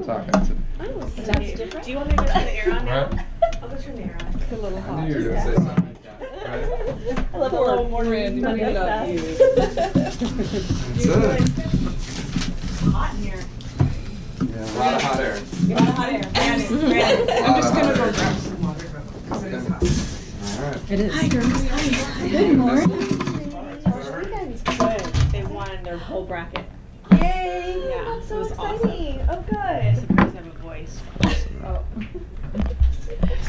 talking to. That's different. Do you want me to turn the air on now? Right. I'll go turn the air on. It's a little I hot. knew you were gonna say something like that, right? I love a little more Randy, funny we love stuff. you. That's it. It's hot in here. Yeah, a lot of hot air. A lot of hot air. I'm just gonna go Alright. grab some water because it is hot. Alright. It is. Hi, girls. Good morning. Good. They won their whole bracket. Yay! Yeah, That's it so was exciting. Oh, I'm good. surprised I have a voice. Oh.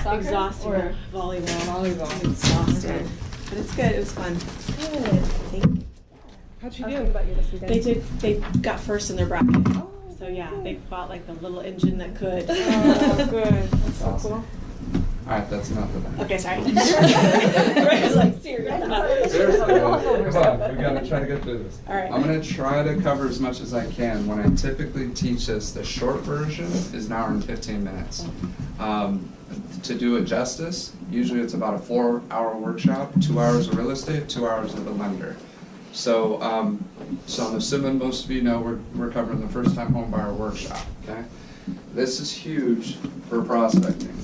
Soccer Exhausting. or Volleyball. volleyball? Exhausting. But it's good. It was fun. Good. Thank you. How'd you I was do? thinking about you this weekend. They did. They got first in their bracket. Oh, So yeah, they fought like the little engine that could. Oh, good. That's so Awesome. cool. Alright, that's enough of that. Okay, sorry. I was like serious. Seriously, come on, we gotta try to get through this. All right. I'm gonna try to cover as much as I can. When I typically teach this, the short version is an hour and 15 minutes. To do it justice, usually it's about a 4-hour workshop, 2 hours of real estate, 2 hours of the lender. So, so I'm assuming most of you know we're covering the first time home buyer workshop, okay? This is huge for prospecting.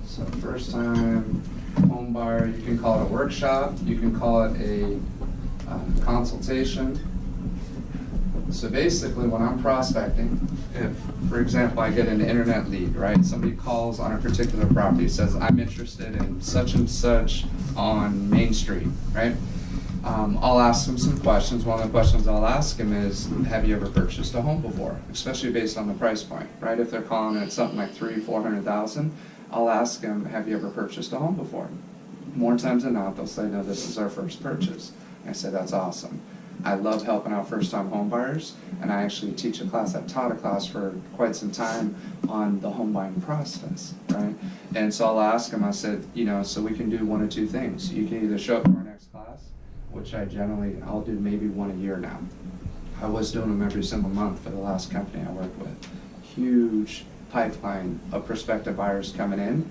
So first time home buyer, you can call it a workshop, you can call it a consultation. So basically when I'm prospecting, if, for example, I get an internet lead, right? Somebody calls on a particular property, says, I'm interested in such and such on Main Street, right? I'll ask them some questions. One of the questions I'll ask them is, have you ever purchased a home before? Especially based on the price point, right? If they're calling it something like $300,000-400,000, I'll ask them, have you ever purchased a home before? More times than not, they'll say, no, this is our first purchase. I say, that's awesome. I love helping out first-time home buyers, and I actually teach a class. I've taught a class for quite some time on the home buying process, right? And so I'll ask them, I said, you know, so we can do one of two things. You can either show up for our next class, which I'll do maybe one a year now. I was doing them every single month for the last company I worked with. Huge pipeline of prospective buyers coming in,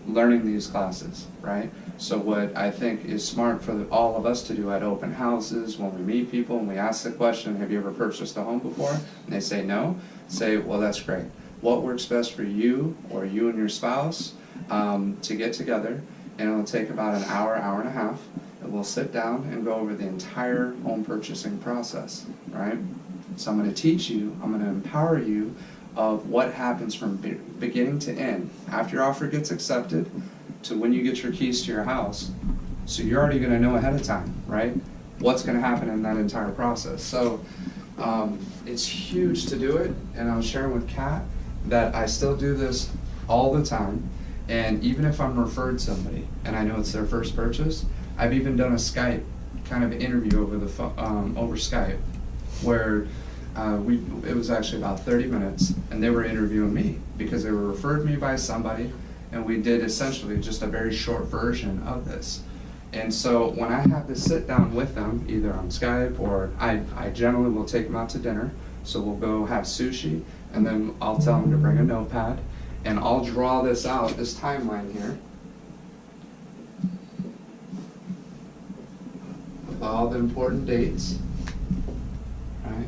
learning these classes, right? So what I think is smart for all of us to do at open houses, when we meet people and we ask the question, have you ever purchased a home before? And they say no, say, well, that's great. What works best for you or you and your spouse to get together, and it'll take about an hour, hour and a half, and we'll sit down and go over the entire home purchasing process, right? So I'm going to teach you, I'm going to empower you of what happens from beginning to end, after your offer gets accepted to when you get your keys to your house. So you're already going to know ahead of time, right, what's going to happen in that entire process. So it's huge to do it, and I was sharing with Kat that I still do this all the time, and even if I'm referred somebody and I know it's their first purchase, I've even done a Skype kind of interview over the over Skype where it was actually about 30 minutes, and they were interviewing me because they were referred me by somebody, and we did essentially just a very short version of this. And so when I have to sit down with them, either on Skype or I generally will take them out to dinner, so we'll go have sushi, and then I'll tell them to bring a notepad, and I'll draw this out, this timeline here, with all the important dates, right?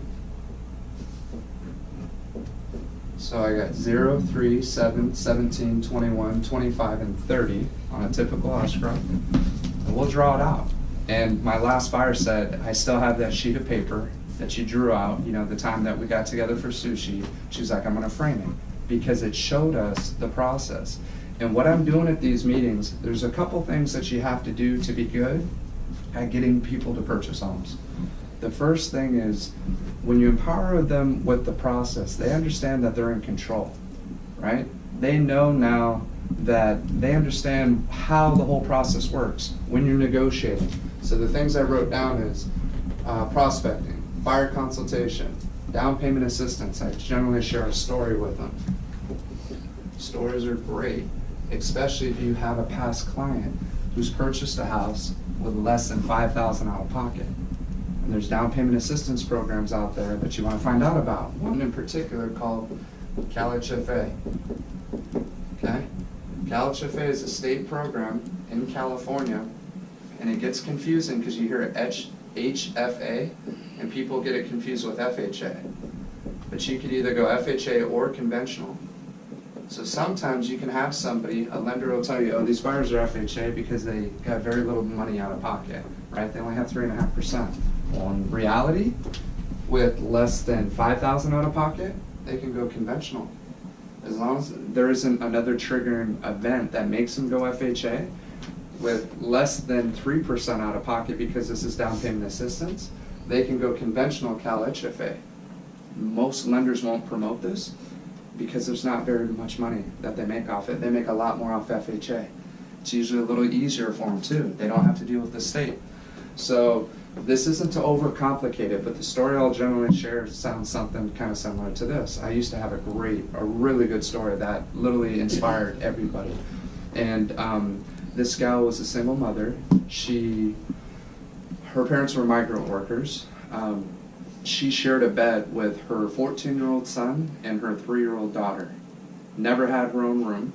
So I got 0, 3, 7, 17, 21, 25, and 30 on a typical escrow. And we'll draw it out. And my last buyer said, I still have that sheet of paper that she drew out, you know, the time that we got together for sushi. She's like, I'm gonna frame it because it showed us the process. And what I'm doing at these meetings, there's a couple things that you have to do to be good at getting people to purchase homes. The first thing is, when you empower them with the process, they understand that they're in control, right? They know now that they understand how the whole process works when you're negotiating. So the things I wrote down is prospecting, buyer consultation, down payment assistance. I generally share a story with them. Stories are great, especially if you have a past client who's purchased a house with less than $5,000 out of pocket. And there's down payment assistance programs out there that you want to find out about. One in particular called CalHFA. Okay? CalHFA is a state program in California, and it gets confusing because you hear HFA, and people get it confused with FHA. but you could either go FHA or conventional. So sometimes you can have somebody, a lender will tell you, oh, these buyers are FHA because they got very little money out of pocket, right? They only have 3.5%. Well, in reality, with less than $5,000 out of pocket, they can go conventional. As long as there isn't another triggering event that makes them go FHA, with less than 3% out of pocket, because this is down payment assistance, they can go conventional Cal HFA. Most lenders won't promote this because there's not very much money that they make off it. They make a lot more off FHA. It's usually a little easier for them too. They don't have to deal with the state. So this isn't to overcomplicate it, but the story I'll generally share sounds something kind of similar to this. I used to have a really good story that literally inspired everybody. And this gal was a single mother. Her parents were migrant workers. She shared a bed with her 14-year-old son and her 3-year-old daughter. Never had her own room.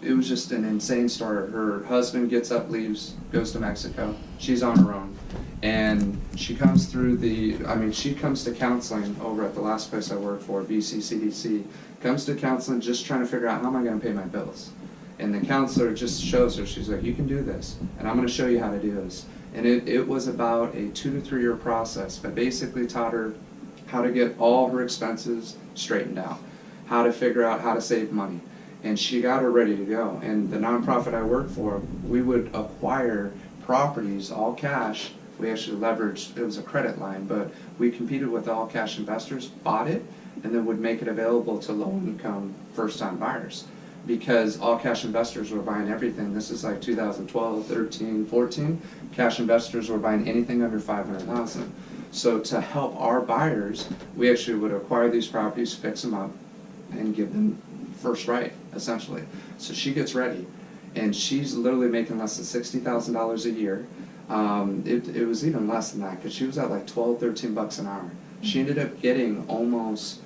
It was just an insane story. Her husband gets up, leaves, goes to Mexico. She's on her own. And she comes she comes to counseling over at the last place I worked for, BCCDC. Comes to counseling just trying to figure out how am I going to pay my bills. And the counselor just shows her, she's like, you can do this, and I'm going to show you how to do this. And it was about a 2 to 3 year process, but basically taught her how to get all her expenses straightened out, how to figure out how to save money. And she got her ready to go. And the nonprofit I worked for, we would acquire properties, all cash. We actually leveraged, it was a credit line, but we competed with all cash investors, bought it, and then would make it available to low-income first-time buyers. Because all cash investors were buying everything. This is like 2012, 13, 14. Cash investors were buying anything under $500,000. So to help our buyers, we actually would acquire these properties, fix them up, and give them first right, essentially. So she gets ready, and she's literally making less than $60,000 a year. It was even less than that, because she was at like 12, 13 bucks an hour. She ended up getting almost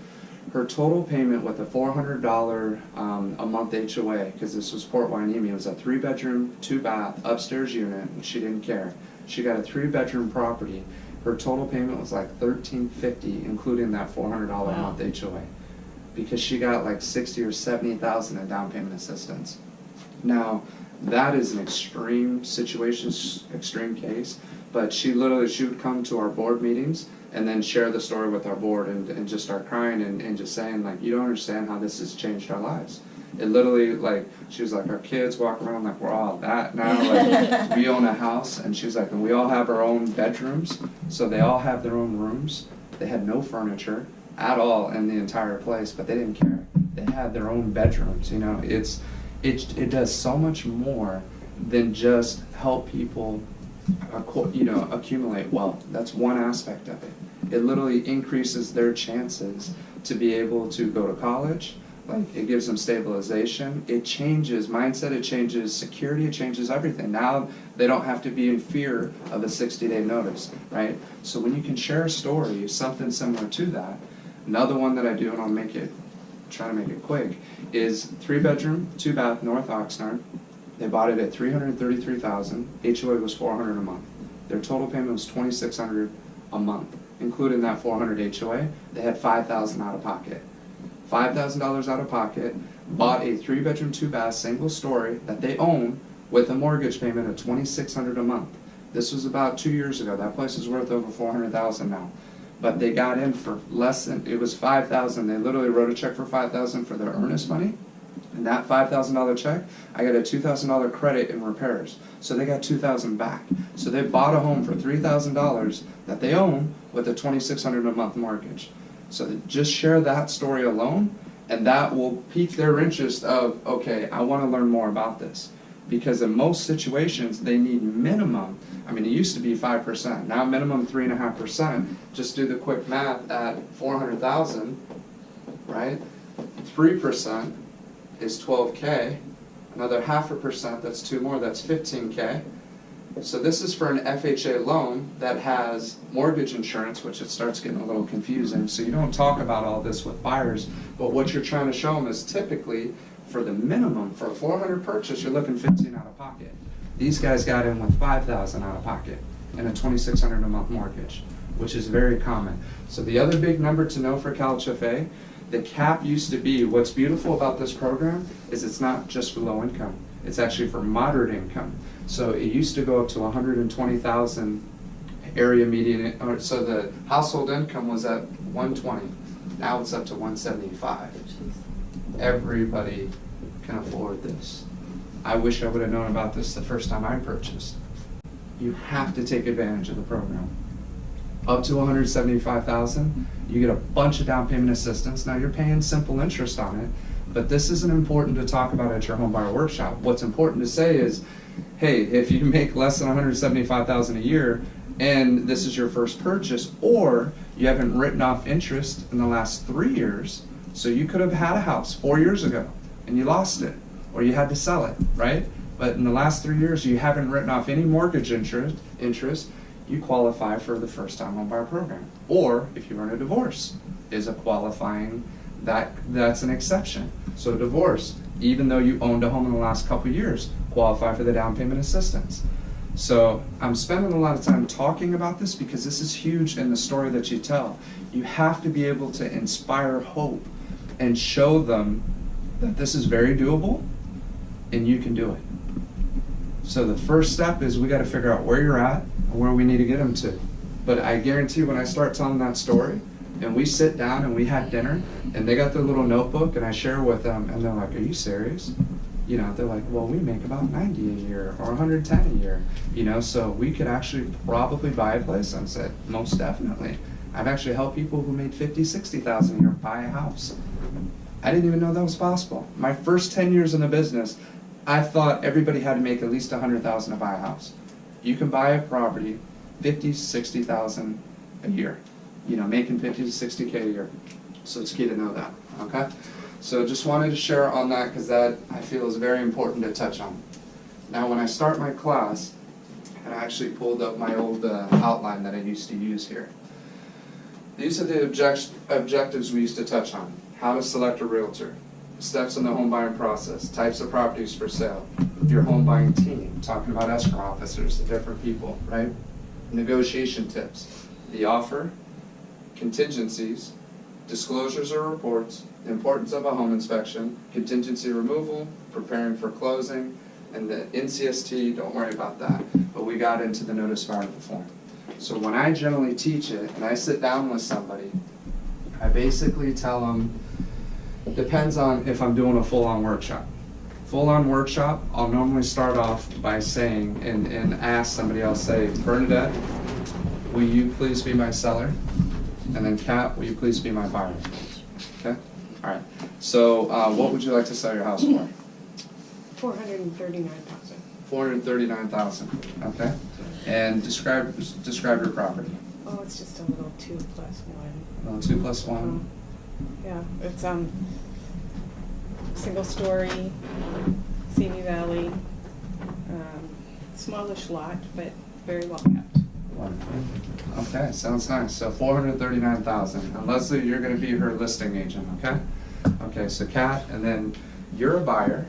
her total payment with a $400 a month HOA, because this was Port Hueneme. It was a 3-bedroom, 2-bath, upstairs unit, and she didn't care. She got a 3-bedroom property. Her total payment was like $1,350, including that $400 a month HOA, because she got like $60,000 or $70,000 in down payment assistance. Now, that is an extreme situation, extreme case, but she would come to our board meetings and then share the story with our board and just start crying and just saying, like, you don't understand how this has changed our lives. It literally, like, she was like, our kids walk around like we're all that now. Like, we own a house, and she's like, and we all have our own bedrooms, so they all have their own rooms. They had no furniture at all in the entire place, but they didn't care. They had their own bedrooms. You know, it does so much more than just help people, accumulate wealth. That's one aspect of it. It literally increases their chances to be able to go to college. Like, it gives them stabilization. It changes mindset. It changes security. It changes everything. Now they don't have to be in fear of a 60-day notice, right? So when you can share a story, something similar to that. Another one that I do, and I'll try to make it quick, is 3-bedroom, 2-bath, North Oxnard. They bought it at $333,000. HOA was $400 a month. Their total payment was $2,600 a month, including that $400 HOA. They had $5,000 out of pocket. $5,000 out of pocket, bought a 3-bedroom, 2-bath, single story that they own with a mortgage payment of $2,600 a month. This was about 2 years ago. That place is worth over $400,000 now. But they got in for less than, it was $5,000. They literally wrote a check for $5,000 for their earnest money. And that $5,000 check, I got a $2,000 credit in repairs. So they got $2,000 back. So they bought a home for $3,000 that they own with a $2,600 a month mortgage. So just share that story alone, and that will pique their interest of, okay, I want to learn more about this. Because in most situations, they need minimum, it used to be 5%, now minimum 3.5%. Just do the quick math at $400,000, right? 3% is $12K. Another 0.5%, that's 2 more, that's $15K. So this is for an FHA loan that has mortgage insurance, which it starts getting a little confusing. So you don't talk about all this with buyers, but what you're trying to show them is typically for the minimum, for a $400 purchase, you're looking $1,500 out of pocket. These guys got in with $5,000 out of pocket and a $2,600 a month mortgage. which is very common. So the other big number to know for CalHFA, the cap used to be, what's beautiful about this program is it's not just for low income, it's actually for moderate income. So it used to go up to 120,000 area median, or so the household income was at 120. Now it's up to 175. Everybody can afford this. I wish I would have known about this the first time I purchased. You have to take advantage of the program. Up to 175,000, you get a bunch of down payment assistance. Now you're paying simple interest on it, but this isn't important to talk about at your home buyer workshop. What's important to say is, hey, if you make less than 175,000 a year and this is your first purchase, or you haven't written off interest in the last 3 years, so you could have had a house 4 years ago and you lost it, or you had to sell it, right? But in the last 3 years, you haven't written off any mortgage interest, you qualify for the first-time homebuyer program. Or if you're in a divorce, is a qualifying, that's an exception. So divorce, even though you owned a home in the last couple of years, qualify for the down payment assistance. So I'm spending a lot of time talking about this because this is huge in the story that you tell. You have to be able to inspire hope and show them that this is very doable and you can do it. So the first step is we got to figure out where you're at and where we need to get them to. But I guarantee when I start telling that story and we sit down and we had dinner and they got their little notebook and I share with them and they're like, are you serious? You know, they're like, well, we make about 90 a year or 110 a year, you know, so we could actually probably buy a place. I said, most definitely. I've actually helped people who made 50, 60,000 a year buy a house. I didn't even know that was possible. My first 10 years in the business, I thought everybody had to make at least 100,000 to buy a house. You can buy a property 50, 60,000 a year. You know, making 50 to 60K a year. So it's key to know that, okay? So just wanted to share on that because that I feel is very important to touch on. Now when I start my class, and I actually pulled up my old outline that I used to use here. These are the objectives we used to touch on. How to select a realtor, steps in the home buying process, types of properties for sale, your home buying team, talking about escrow officers, the different people, right? Negotiation tips, the offer, contingencies, disclosures or reports, the importance of a home inspection, contingency removal, preparing for closing, and the NCST, don't worry about that. But we got into the notice of article form. So when I generally teach it and I sit down with somebody, I basically tell them, depends on if I'm doing a full-on workshop. Full-on workshop, I'll normally start off by saying, and ask somebody else, say, Bernadette, will you please be my seller? And then Kat, will you please be my buyer? Okay? All right. So what would you like to sell your house for? 439,000. 439,000. Okay. And describe your property. Oh, it's just a little 2+1. Well, 2 plus 1. Yeah, it's single story, Simi Valley, smallish lot, but very well kept. Okay, sounds nice. So 439,000. And Leslie, you're going to be her listing agent, okay? Okay, so Kat, and then you're a buyer,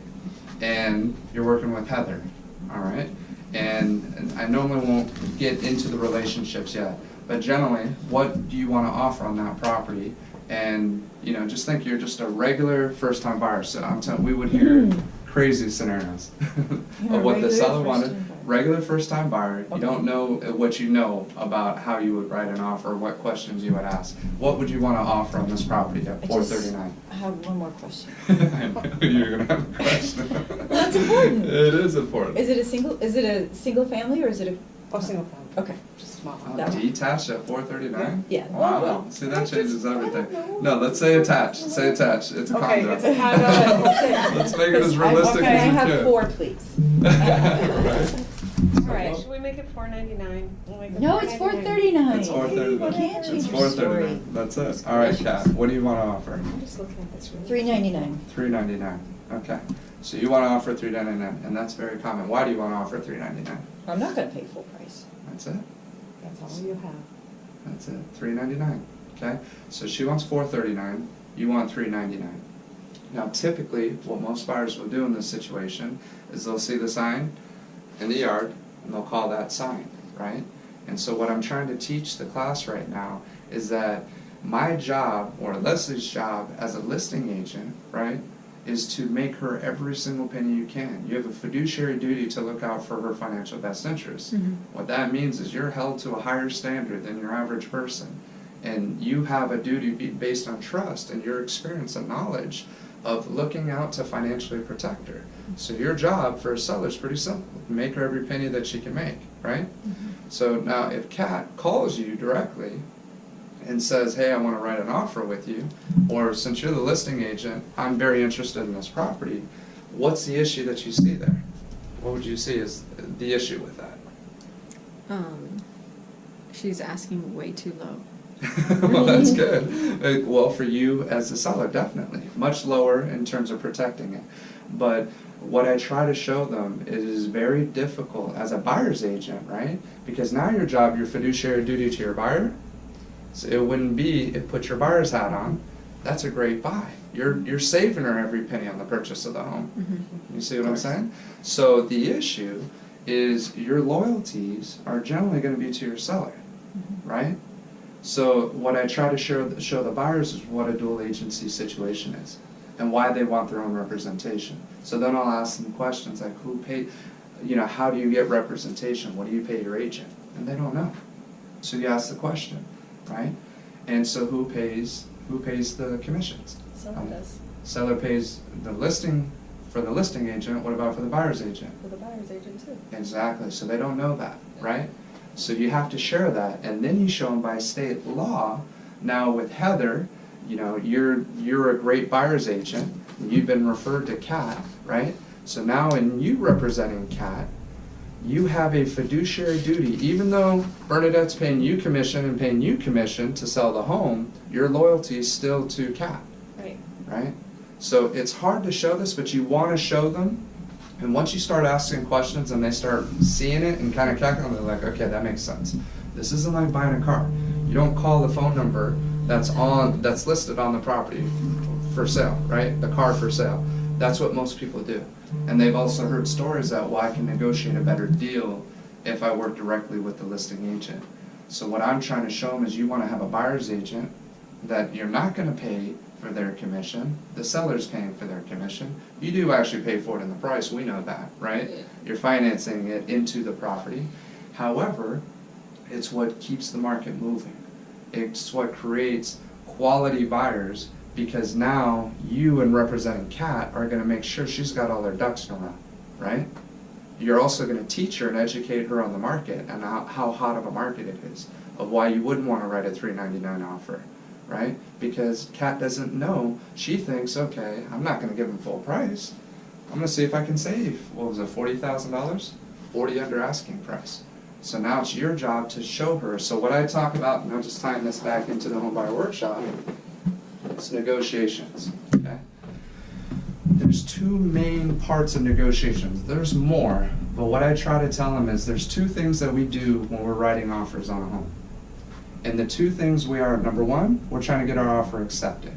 and you're working with Heather, all right? And I normally won't get into the relationships yet, but generally, what do you want to offer on that property? And, you know, just think you're just a regular first-time buyer. So I'm telling we would hear crazy scenarios of what the seller wanted. Regular first-time buyer, you don't know what you know about how you would write an offer, what questions you would ask. What would you want to offer on this property at 439? I have one more question. I knew you were going to have a question. That's important. It is important. Is it a single family or is it a? Oh, single family. Okay. Just small. That one. Detached at 439? Yeah. Wow. Well, See, that changes everything. No, let's say attached. Say attached. It's a Okay, condo. it's a condo. Let's make it as realistic okay. as Can I we have can. 4, please? Right? All right. Should we make it 499? We'll make it No, it's 439. It's 439. You can't change It's your 439. story. That's it. All right, Kat. What do you want to offer? I'm just looking at this. Really. 399. 399. Okay. So you want to offer 399, and that's very common. Why do you want to offer 399? I'm not going to pay full price. That's it. That's all you have. That's it. 399. Okay. So she wants 439. You want 399. Now, typically, what most buyers will do in this situation is they'll see the sign in the yard, and they'll call that sign, right? And so what I'm trying to teach the class right now is that my job, or Leslie's job as a listing agent, right, is to make her every single penny you can. You have a fiduciary duty to look out for her financial best interests. What that means is you're held to a higher standard than your average person. And you have a duty based on trust and your experience and knowledge of looking out to financially protect her. So your job for a seller is pretty simple. Make her every penny that she can make, right? So now if Kat calls you directly and says, hey, I want to write an offer with you, or since you're the listing agent, I'm very interested in this property, what's the issue that you see there? What would you see is the issue with that? She's asking way too low. Well, that's good. Well, for you as a seller, definitely. Much lower in terms of protecting it. But what I try to show them is very difficult as a buyer's agent, right? Because now your job, your fiduciary duty to your buyer, so it wouldn't be, put your buyer's hat on, that's a great buy. You're saving her every penny on the purchase of the home. You see what I'm saying? So the issue is your loyalties are generally going to be to your seller, right? So what I try to show the buyers is what a dual agency situation is and why they want their own representation. So then I'll ask them questions like, who paid, how do you get representation? What do you pay your agent? And they don't know. So you ask the question, right? And so who pays the commissions? Seller does, Seller pays the listing for the listing agent. What about for the buyer's agent? for the buyer's agent too. Exactly. So they don't know that, right? So you have to share that, and then you show them by state law. Now with Heather, you're a great buyer's agent. You've been referred to Kat, right? So now in you representing Kat, you have a fiduciary duty. Even though Bernadette's paying you commission and paying you commission to sell the home, your loyalty is still to Kat, Right. right? So it's hard to show this, but you want to show them. And once you start asking questions and they start seeing it and kind of calculating, they're like, okay, that makes sense. This isn't like buying a car. You don't call the phone number that's listed on the property for sale, right? The car for sale. That's what most people do. And they've also heard stories that, well, I can negotiate a better deal if I work directly with the listing agent. So what I'm trying to show them is you want to have a buyer's agent that you're not going to pay for their commission. The seller's paying for their commission. You do actually pay for it in the price, we know that, right? You're financing it into the property. However, it's what keeps the market moving. It's what creates quality buyers, because now you and representing Kat are going to make sure she's got all her ducks in a row, right? You're also going to teach her and educate her on the market and how hot of a market it is, of why you wouldn't want to write a $399 offer. Right? Because Kat doesn't know. She thinks, okay, I'm not going to give him full price. I'm going to see if I can save, what was it, $40,000? 40 under asking price. So now it's your job to show her. So what I talk about, and I'm just tying this back into the home buyer workshop, is negotiations. Okay? There's two main parts of negotiations. There's more, but what I try to tell them is there's two things that we do when we're writing offers on a home. And the two things we are, number one, we're trying to get our offer accepted.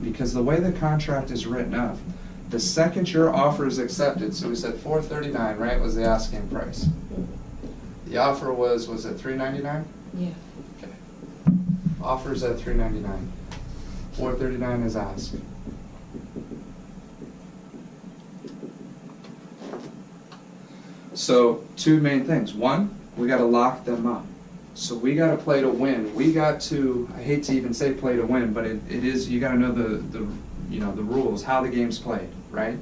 Because the way the contract is written up, the second your offer is accepted, so we said $439, right, was the asking price. The offer was it $399? Yeah. Okay. Offer's at $399. $439 is asked. So two main things. One, we got to lock them up. So we got to play to win. We got to, I hate to even say play to win, but it is, you got to know the rules, how the game's played, right?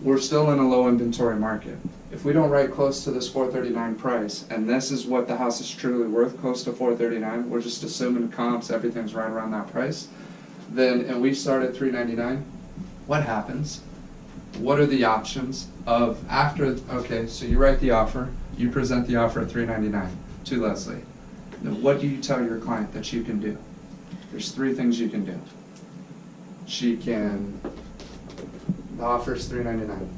We're still in a low inventory market. If we don't write close to this $439 price, and this is what the house is truly worth, close to $439, we're just assuming comps, everything's right around that price, then, and we start at $399, what happens? What are the options of after, okay, so you write the offer, you present the offer at $399 to Leslie. Now what do you tell your client that you can do? There's three things you can do. She can, the offer is $399.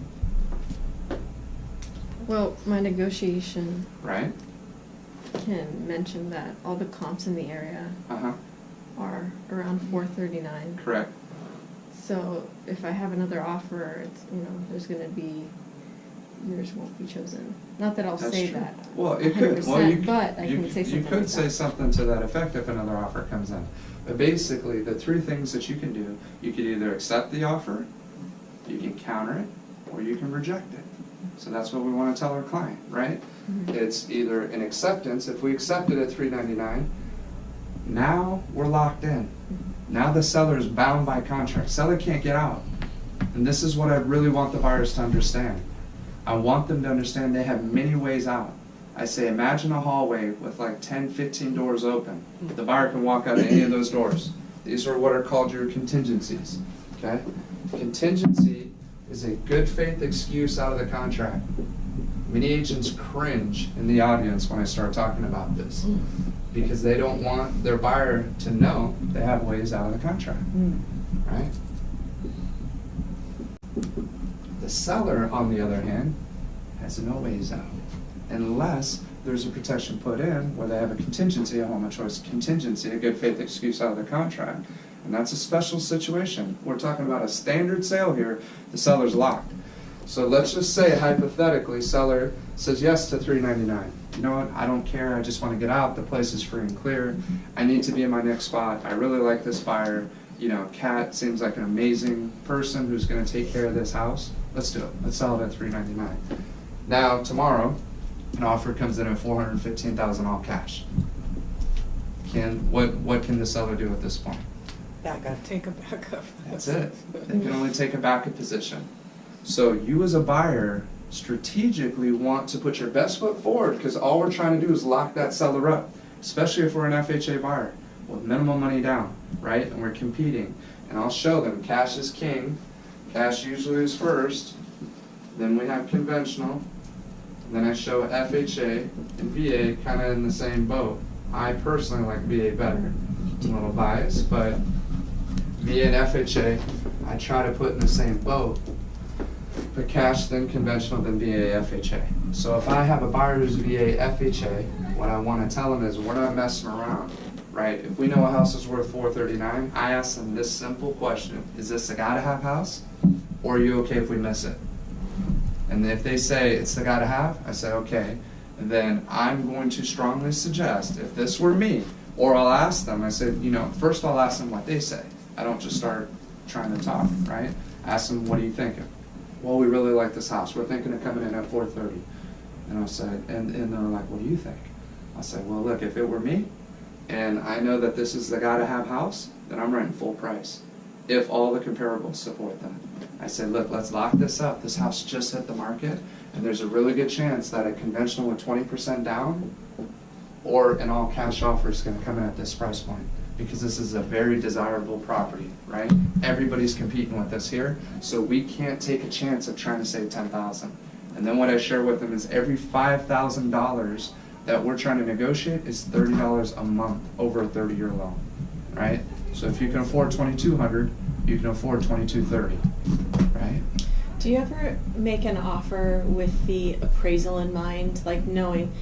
Well, my negotiation Right? can mention that all the comps in the area Uh-huh. are around $439. Correct. So if I have another offer, it's, there's going to be yours won't be chosen. Not that I'll That's say true. that. Well, it could, well, you 100%, but I you- can say you something could like say that. something to that effect if another offer comes in. But basically, the three things that you can do, you could either accept the offer, you can counter it, or you can reject it. So that's what we want to tell our client, right? Mhm. It's either an acceptance, if we accept it at $399, now we're locked in. Now the seller is bound by contract. Seller can't get out. And this is what I really want the buyers to understand. I want them to understand they have many ways out. I say, imagine a hallway with like 10, 15 doors open. The buyer can walk out of any of those doors. These are what are called your contingencies, okay? Contingency is a good faith excuse out of the contract. Many agents cringe in the audience when I start talking about this because they don't want their buyer to know they have ways out of the contract, right? The seller, on the other hand, has no ways out unless there's a protection put in where they have a contingency, a home of choice contingency, a good faith excuse out of the contract. And that's a special situation. We're talking about a standard sale here. The seller's locked. So let's just say, hypothetically, seller says yes to $399. You know what? I don't care. I just want to get out. The place is free and clear. I need to be in my next spot. I really like this buyer. You know, Kat seems like an amazing person who's going to take care of this house. Let's do it. Let's sell it at $399. Now, tomorrow, an offer comes in at $415,000 all cash. What can the seller do at this point? Back up. Take a backup. That's it. They can only take a backup position. So you as a buyer strategically want to put your best foot forward because all we're trying to do is lock that seller up, especially if we're an FHA buyer with minimal money down, right? And we're competing. And I'll show them cash is king. Cash usually is first. Then we have conventional. Then I show FHA and VA kind of in the same boat. I personally like VA better. It's a little biased, but VA and FHA, I try to put in the same boat. But cash, then conventional, then VA, FHA. So if I have a buyer who's VA, FHA, what I want to tell them is we're not messing around, right? If we know a house is worth $439, I ask them this simple question: is this a gotta-have house, or are you okay if we miss it? And if they say it's the gotta-have, I say okay. And then I'm going to strongly suggest, if this were me, or I'll ask them, I said, you know, first I'll ask them what they say. I don't just start trying to talk, right? Ask them, what are you thinking? Well, we really like this house. We're thinking of coming in at $430. And I'll say, and they're like, what do you think? I'll say, well, look, if it were me, and I know that this is the gotta-have house, then I'm renting full price, if all the comparables support that. I said, look, let's lock this up. This house just hit the market, and there's a really good chance that a conventional with 20% down or an all-cash offer is going to come in at this price point, because this is a very desirable property, right? Everybody's competing with us here, so we can't take a chance of trying to save $10,000. And then what I share with them is every $5,000 that we're trying to negotiate is $30 a month over a 30-year loan, right? So if you can afford $2,200, you can afford $2,230, right? Do you ever make an offer with the appraisal in mind, like knowing,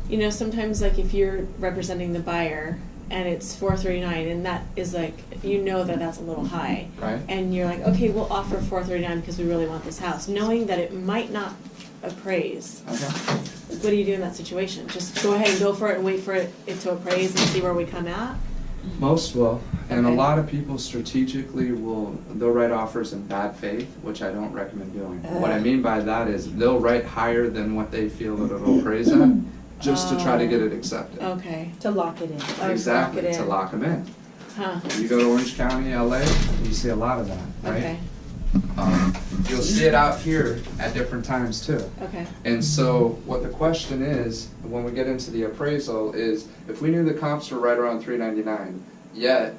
you know, sometimes like if you're representing the buyer and it's $439 and that is like, you know that that's a little high. Right. And you're like, okay, we'll offer $439 because we really want this house, knowing that it might not appraise. Okay. What do you do in that situation? Just go ahead and go for it and wait for it to appraise and see where we come out? Most will, and a Okay. lot of people strategically they'll write offers in bad faith, which I don't recommend doing. What I mean by that is they'll write higher than what they feel that it'll appraise at, just to try to get it accepted. Okay. To lock it in. Oh, Exactly, lock it to in. lock them in. Huh. You go to Orange County, LA, you see a lot of that, right? Okay. You'll see it out here at different times too. Okay. And so what the question is, when we get into the appraisal, is if we knew the comps were right around $399, yet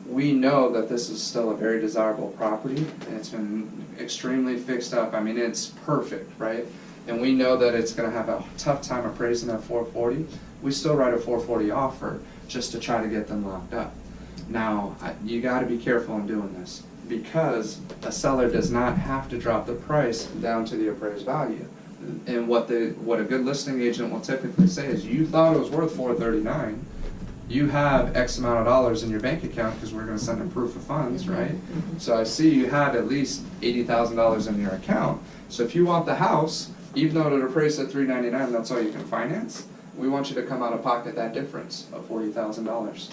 we know that this is still a very desirable property, and it's been extremely fixed up. I mean, it's perfect, right? And we know that it's going to have a tough time appraising at $440. We still write a $440 offer just to try to get them locked up. Now, you got to be careful in doing this, because a seller does not have to drop the price down to the appraised value. And what a good listing agent will typically say is, you thought it was worth $439. You have X amount of dollars in your bank account because we're going to send them proof of funds, right? So I see you have at least $80,000 in your account. So if you want the house, even though it appraised at $399, that's all you can finance. We want you to come out of pocket that difference of $40,000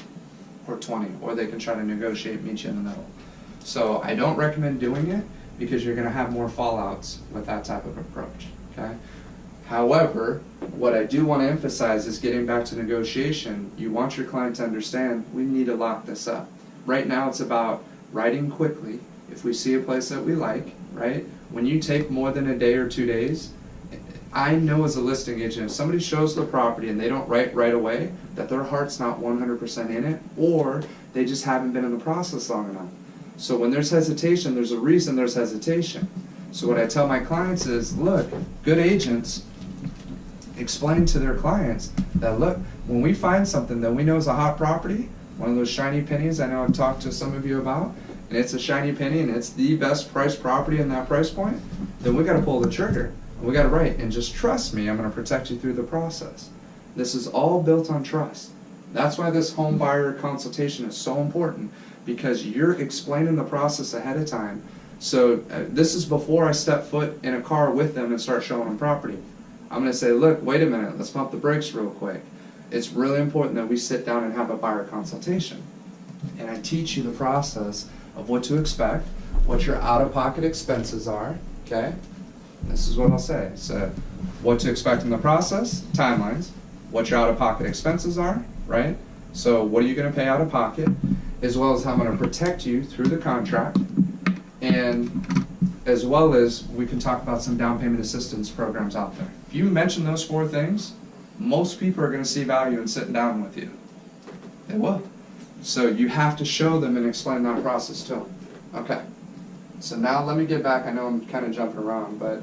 or 20, or they can try to negotiate, meet you in the middle. So I don't recommend doing it because you're going to have more fallouts with that type of approach. Okay. However, what I do want to emphasize is getting back to negotiation. You want your client to understand we need to lock this up. Right now, it's about writing quickly. If we see a place that we like, right? When you take more than a day or 2 days, I know as a listing agent, if somebody shows the property and they don't write right away, that their heart's not 100% in it, or they just haven't been in the process long enough. So when there's hesitation, there's a reason there's hesitation. So what I tell my clients is, look, good agents explain to their clients that, look, when we find something that we know is a hot property, one of those shiny pennies I know I've talked to some of you about, and it's a shiny penny and it's the best priced property in that price point, then we got to pull the trigger. We got to write, and just trust me, I'm going to protect you through the process. This is all built on trust. That's why this home buyer consultation is so important, because you're explaining the process ahead of time. So this is before I step foot in a car with them and start showing them property. I'm going to say, look, wait a minute, let's pump the brakes real quick. It's really important that we sit down and have a buyer consultation. And I teach you the process of what to expect, what your out-of-pocket expenses are, okay? This is what I'll say. So what to expect in the process, timelines, what your out-of-pocket expenses are, right? So what are you going to pay out of pocket, as well as how I'm going to protect you through the contract, and as well as we can talk about some down payment assistance programs out there. If you mention those 4 things, most people are going to see value in sitting down with you. They will. So you have to show them and explain that process to them. Okay. So now let me get back. I know I'm kind of jumping around, but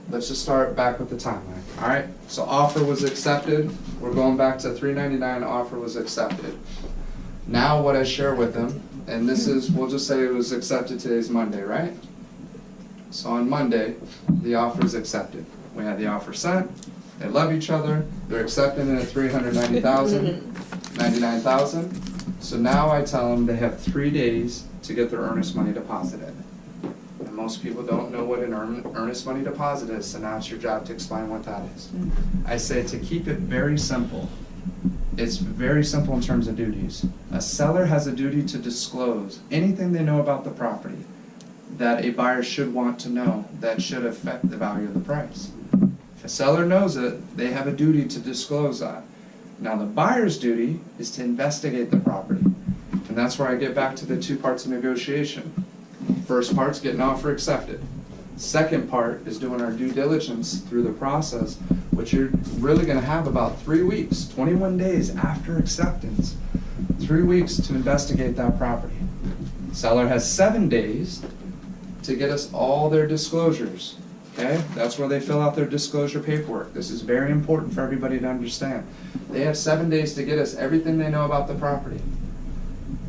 let's just start back with the timeline. All right. So offer was accepted. We're going back to $399. Offer was accepted. Now what I share with them, and this is, we'll just say it was accepted. Today's Monday, right? So on Monday, the offer is accepted. We had the offer sent. They love each other. They're accepting it at $390,000, $99,000. So now I tell them they have 3 days to get their earnest money deposited. And most people don't know what an earnest money deposit is, so now it's your job to explain what that is. I say to keep it very simple. It's very simple in terms of duties. A seller has a duty to disclose anything they know about the property that a buyer should want to know that should affect the value of the price. If a seller knows it, they have a duty to disclose that. Now the buyer's duty is to investigate the property. And that's where I get back to the 2 parts of negotiation. First part's getting offer accepted. Second part is doing our due diligence through the process, which you're really going to have about 3 weeks, 21 days after acceptance, 3 weeks to investigate that property. Seller has 7 days to get us all their disclosures. Okay, that's where they fill out their disclosure paperwork. This is very important for everybody to understand. They have 7 days to get us everything they know about the property.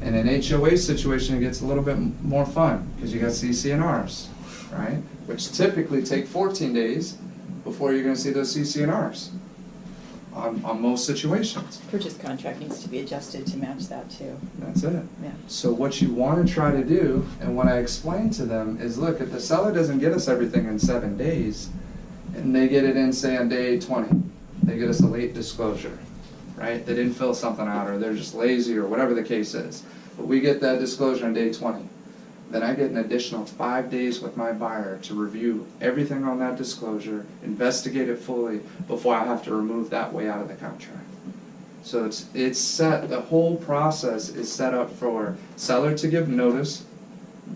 In an HOA situation, it gets a little bit more fun because you got CC&Rs, right? Which typically take 14 days before you're going to see those CC&Rs on most situations. Purchase contract needs to be adjusted to match that too. That's it. Yeah. So what you want to try to do, and what I explain to them is, look, if the seller doesn't get us everything in 7 days, and they get it in, say, on day 20, they get us a late disclosure, right? They didn't fill something out, or they're just lazy, or whatever the case is. But we get that disclosure on day 20. Then I get an additional 5 days with my buyer to review everything on that disclosure, investigate it fully before I have to remove that way out of the contract. So it's set, the whole process is set up for seller to give notice,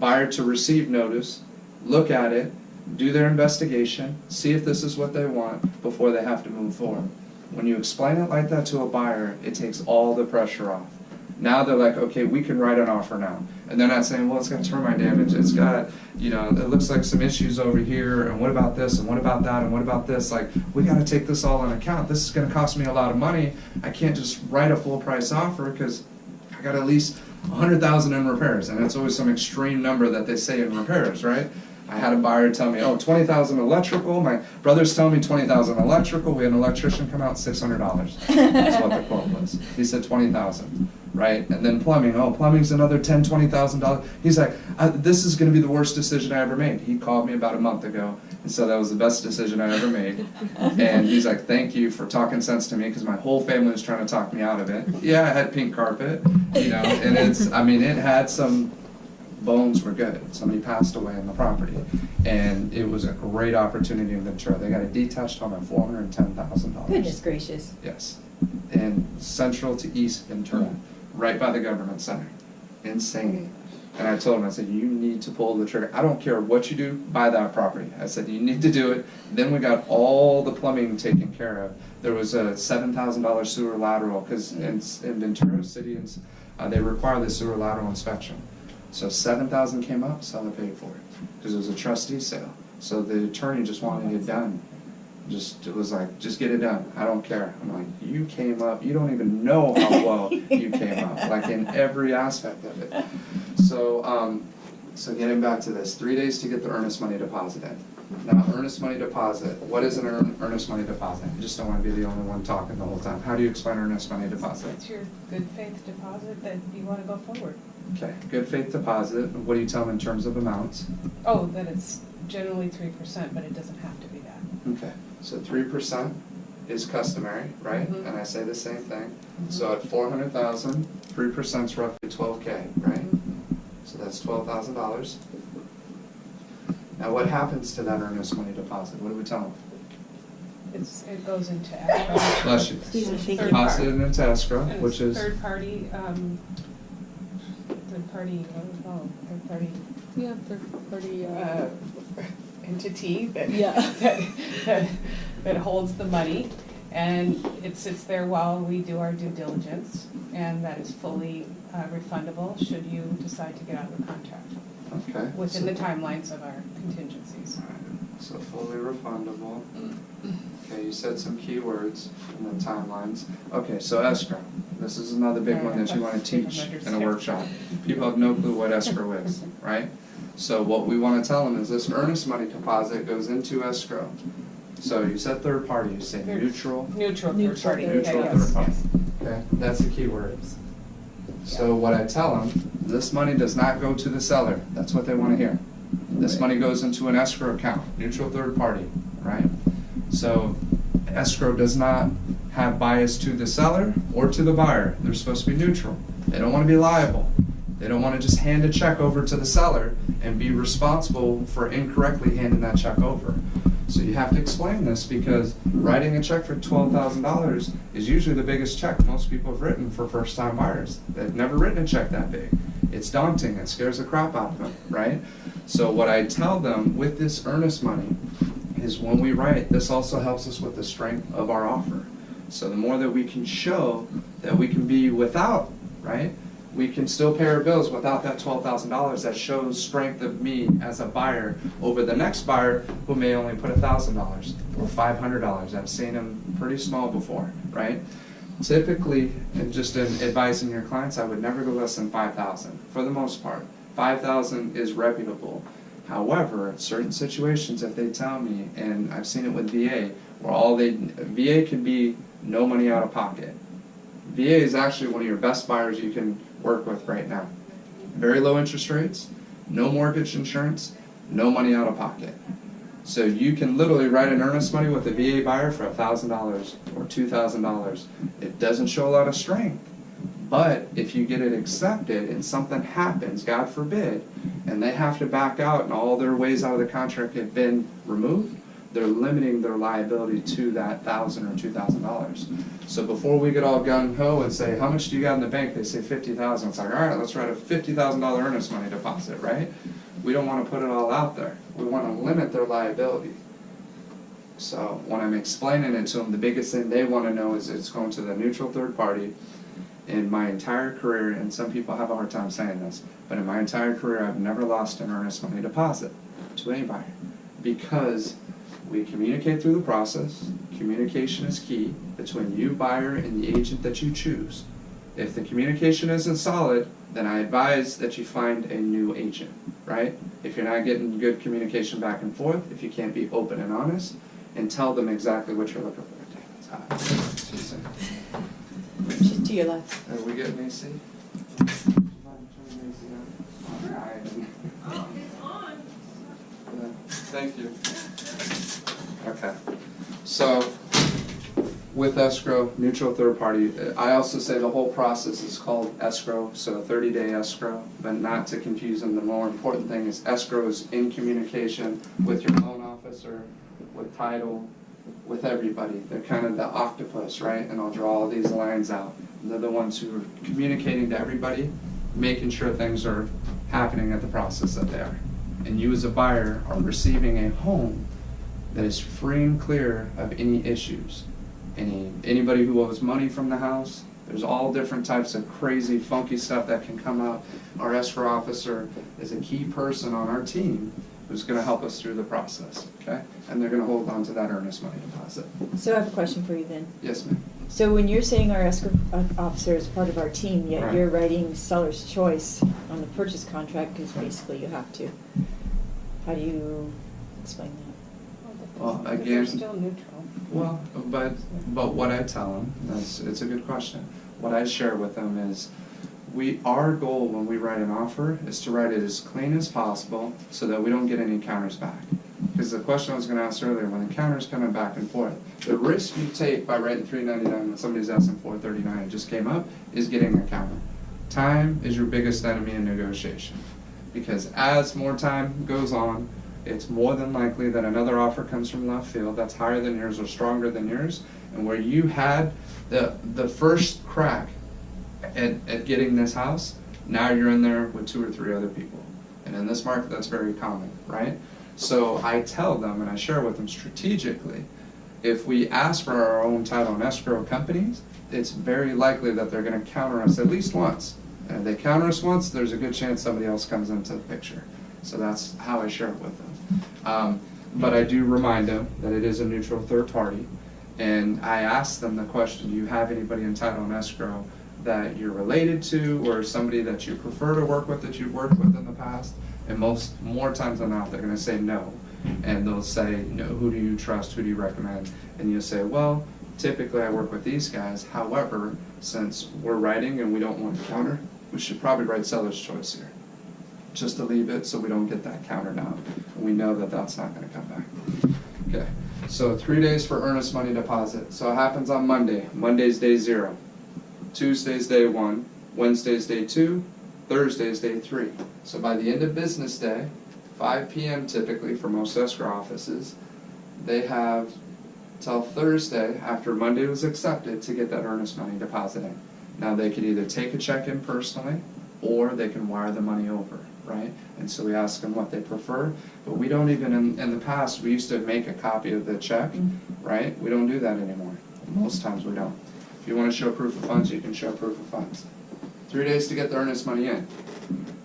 buyer to receive notice, look at it, do their investigation, see if this is what they want before they have to move forward. When you explain it like that to a buyer, it takes all the pressure off. Now they're like, okay, we can write an offer now. And they're not saying, well, it's got termite damage, it's got, you know, it looks like some issues over here, and what about this, and what about that, and what about this? Like, we got to take this all into account. This is going to cost me a lot of money. I can't just write a full price offer because I got at least $100,000 in repairs. And it's always some extreme number that they say in repairs, right? I had a buyer tell me, oh, $20,000 electrical. My brother's telling me $20,000 electrical. We had an electrician come out, $600. That's what the quote was. He said $20,000, right? And then plumbing, oh, plumbing's another $10,000-$20,000. He's like, this is going to be the worst decision I ever made. He called me about a month ago and said that was the best decision I ever made. And he's like, thank you for talking sense to me, because my whole family was trying to talk me out of it. Yeah, I had pink carpet, you know, and it had some bones were good. Somebody passed away on the property, and it was a great opportunity in Ventura. They got a detached home at $410,000. Goodness gracious. Yes, and central to East Ventura, right by the government center. Insane. And I told him, I said, you need to pull the trigger. I don't care what you do, buy that property. I said, you need to do it. Then we got all the plumbing taken care of. There was a $7,000 sewer lateral, because in Ventura City, they require the sewer lateral inspection. So $7,000 came up, seller paid for it, because it was a trustee sale. So the attorney just wanted it done. It was like, just get it done. I don't care. I'm like, you came up. You don't even know how well you came up, like in every aspect of it. So, so getting back to this, 3 days to get the earnest money deposit in. Now, earnest money deposit. What is an earnest money deposit? I just don't want to be the only one talking the whole time. How do you explain earnest money deposit? It's your good faith deposit that you want to go forward. Okay, good faith deposit. What do you tell them in terms of amounts? Oh, that it's generally 3%, but it doesn't have to be that. Okay, so 3% is customary, right? Mhm. And I say the same thing. Mhm. So at 400,000, 3% is roughly 12K, right? So that's $12,000. Now what happens to that earnest money deposit? What do we tell them? It goes into escrow. Bless you. Excuse me, thank you. Deposit it into escrow, And which it's is, third party, Yeah, third party. entity that, Yeah. that holds the money, and it sits there while we do our due diligence, and that is fully refundable should you decide to get out of the contract okay. within the timelines of our contingencies. So fully refundable. Okay, you said some key words in the timelines. Okay, so escrow. This is another big one that you want to teach in a workshop. People have no clue what escrow is, right? So what we want to tell them is this earnest money deposit goes into escrow. So you said third party, you say neutral. Neutral third Neutral party. third Neutral yeah, third yes, party. yes. Okay, that's the key word. So what I tell them, this money does not go to the seller. That's what they want to hear. This money goes into an escrow account, neutral third party, right? So escrow does not have bias to the seller or to the buyer. They're supposed to be neutral. They don't want to be liable. They don't want to just hand a check over to the seller and be responsible for incorrectly handing that check over. So you have to explain this, because writing a check for $12,000 is usually the biggest check most people have written for first-time buyers. They've never written a check that big. It's daunting. It scares the crap out of them, right? So what I tell them with this earnest money is when we write, this also helps us with the strength of our offer. So the more that we can show that we can be without, right? We can still pay our bills without that $12,000. That shows strength of me as a buyer over the next buyer who may only put $1,000 or $500. I've seen them pretty small before, right? Typically, and just in advising your clients, I would never go less than $5,000 for the most part. $5,000 is reputable. However, in certain situations, if they tell me, and I've seen it with VA, where VA can be no money out of pocket. VA is actually one of your best buyers you can work with right now. Very low interest rates, no mortgage insurance, no money out of pocket. So you can literally write an earnest money with a VA buyer for $1,000 or $2,000. It doesn't show a lot of strength. But if you get it accepted and something happens, God forbid, and they have to back out and all their ways out of the contract have been removed, they're limiting their liability to that $1,000 or $2,000. So before we get all gung-ho and say, how much do you got in the bank? They say $50,000. It's like, all right, let's write a $50,000 earnest money deposit, right? We don't want to put it all out there. We want to limit their liability. So when I'm explaining it to them, the biggest thing they want to know is it's going to the neutral third party. In my entire career, and some people have a hard time saying this, but in my entire career I've never lost an earnest money deposit to any buyer, because we communicate through the process. Communication is key between you, buyer, and the agent that you choose. If the communication isn't solid, then I advise that you find a new agent, right? If you're not getting good communication back and forth, if you can't be open and honest, and tell them exactly what you're looking for. Dang, that's hot. She's to your left. Are we getting AC? Do you mind turning AC on? All right. Oh, it's on. Yeah, thank you. Okay. So, with escrow, neutral third party, I also say the whole process is called escrow, so a 30-day escrow, but not to confuse them. The more important thing is escrow is in communication with your loan officer, with title, with everybody. They're kind of the octopus, right? And I'll draw all these lines out. They're the ones who are communicating to everybody, making sure things are happening at the process that they are. And you as a buyer are receiving a home that is free and clear of any issues. Anybody who owes money from the house, there's all different types of crazy, funky stuff that can come out. Our escrow officer is a key person on our team who's going to help us through the process, okay? And they're going to hold on to that earnest money deposit. So I have a question for you then. Yes, ma'am. So when you're saying our escrow officer is part of our team, yet Right. you're writing seller's choice on the purchase contract, because basically you have to. How do you explain that? Well, They're again- still neutral. Well, but what I tell them, it's a good question. What I share with them is, our goal when we write an offer is to write it as clean as possible so that we don't get any counters back. Because the question I was going to ask earlier, when the counters coming back and forth, the risk you take by writing $399 when somebody's asking $439, it just came up, is getting a counter. Time is your biggest enemy in negotiation. Because as more time goes on, it's more than likely that another offer comes from left field that's higher than yours or stronger than yours, and where you had the first crack at getting this house, now you're in there with 2 or 3 other people. And in this market, that's very common, right? So I tell them, and I share with them strategically, if we ask for our own title and escrow companies, it's very likely that they're going to counter us at least once. And if they counter us once, there's a good chance somebody else comes into the picture. So that's how I share it with them. But I do remind them that it is a neutral third party. And I ask them the question, do you have anybody in title and escrow that you're related to, or somebody that you prefer to work with that you've worked with in the past? And more times than not, they're going to say no. And they'll say, no, who do you trust, who do you recommend? And you'll say, well, typically I work with these guys. However, since we're writing and we don't want to counter, we should probably write seller's choice here, just to leave it so we don't get that counter down. And we know that that's not going to come back. Okay, so 3 days for earnest money deposit. So it happens on Monday. Monday's day 0. Tuesday's day 1. Wednesday's day 2. Thursday's day 3. So by the end of business day, 5 p.m. typically for most escrow offices, they have till Thursday after Monday was accepted to get that earnest money deposit in. Now they could either take a check in personally or they can wire the money over, right? And so we ask them what they prefer, but we don't even, in the past, we used to make a copy of the check, right? We don't do that anymore. Most times we don't. If you want to show proof of funds, you can show proof of funds. 3 days to get the earnest money in.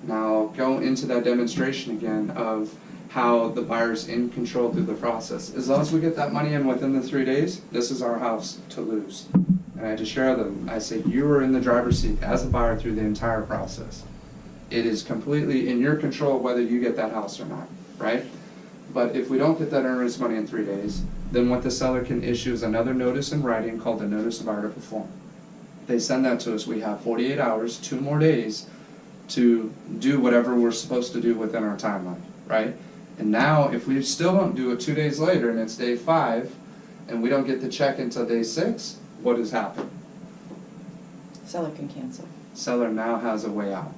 Now I'll go into that demonstration again of how the buyer's in control through the process. As long as we get that money in within the 3 days, this is our house to lose. And I just share them. I say, you are in the driver's seat as a buyer through the entire process. It is completely in your control whether you get that house or not, right? But if we don't get that earnest money in 3 days, then what the seller can issue is another notice in writing called the notice of buyer to perform. They send that to us. We have 48 hours, 2 more days, to do whatever we're supposed to do within our timeline, right? And now, if we still don't do it 2 days later and it's day 5, and we don't get the check until day 6, what has happened? Seller can cancel. Seller now has a way out.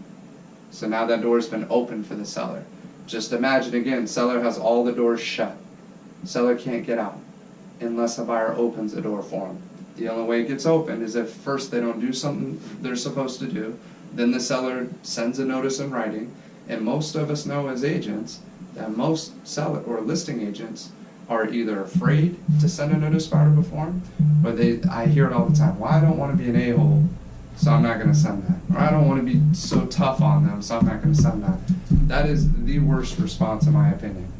So now that door's been open for the seller. Just imagine again, seller has all the doors shut. Seller can't get out unless the buyer opens the door for him. The only way it gets open is if first they don't do something they're supposed to do, then the seller sends a notice in writing, and most of us know as agents that most seller or listing agents are either afraid to send a notice buyer to perform, or I hear it all the time, well, I don't want to be an a-hole, so I'm not going to send that. Or I don't want to be so tough on them, so I'm not going to send that. That is the worst response in my opinion.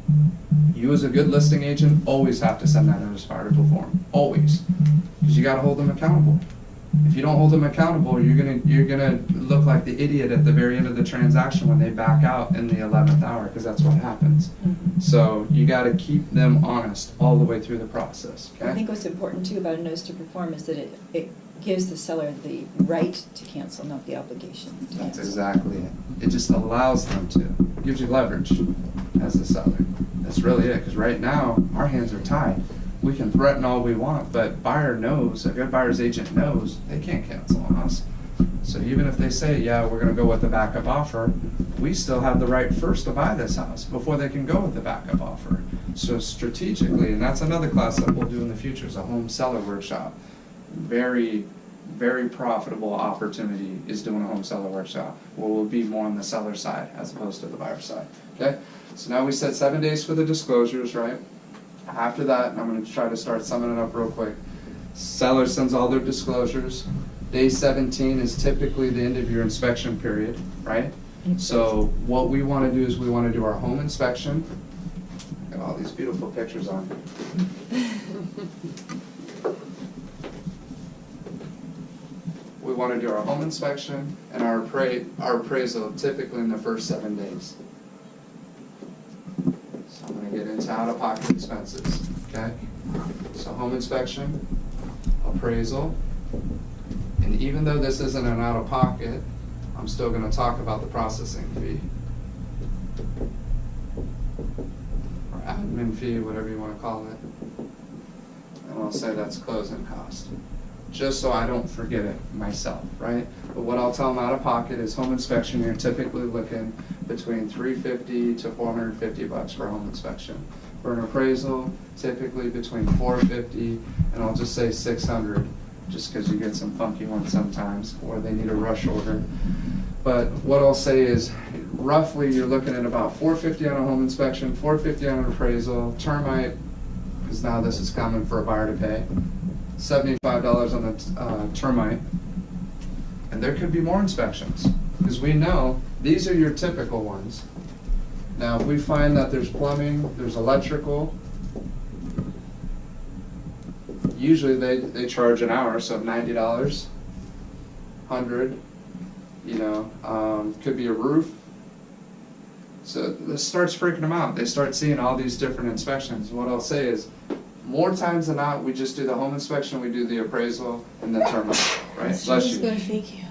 You as a good listing agent always have to send that notice buyer to perform. Always. Because you got to hold them accountable. If you don't hold them accountable, you're gonna look like the idiot at the very end of the transaction when they back out in the 11th hour, because that's what happens. So you got to keep them honest all the way through the process. Okay? I think what's important too about a notice to perform is that it gives the seller the right to cancel, not the obligation to That's cancel. exactly it. It just allows them to. Gives you leverage as a seller. That's really it, because right now, our hands are tied. We can threaten all we want, but buyer knows, a good buyer's agent knows, they can't cancel on us. So even if they say, yeah, we're gonna go with the backup offer, we still have the right first to buy this house before they can go with the backup offer. So strategically, and that's another class that we'll do in the future, is a home seller workshop. Very, very profitable opportunity is doing a home seller workshop, where we'll be more on the seller side as opposed to the buyer side, okay? So now we said 7 days for the disclosures, right? After that, I'm gonna try to start summing it up real quick. Seller sends all their disclosures. Day 17 is typically the end of your inspection period, right? So what we wanna do is we wanna do our home inspection. Got all these beautiful pictures on. We wanna do our home inspection and our appraisal typically in the first 7 days. So I'm gonna get into out-of-pocket expenses, okay? So home inspection, appraisal, and even though this isn't an out-of-pocket, I'm still gonna talk about the processing fee. Or admin fee, whatever you wanna call it. And I'll say that's closing cost, just so I don't forget it myself, right? But what I'll tell them out of pocket is home inspection, you're typically looking between $350 to $450 for a home inspection. For an appraisal, typically between $450 and I'll just say $600, just because you get some funky ones sometimes, or they need a rush order. But what I'll say is, roughly you're looking at about $450 on a home inspection, $450 on an appraisal, termite, because now this is common for a buyer to pay, $75 on the termite, and there could be more inspections, because we know these are your typical ones. Now, if we find that there's plumbing, there's electrical, usually they charge an hour, so $90, $100, could be a roof. So this starts freaking them out. They start seeing all these different inspections. What I'll say is, more times than not, we just do the home inspection, we do the appraisal, and the termite, right? Bless you. Thank you.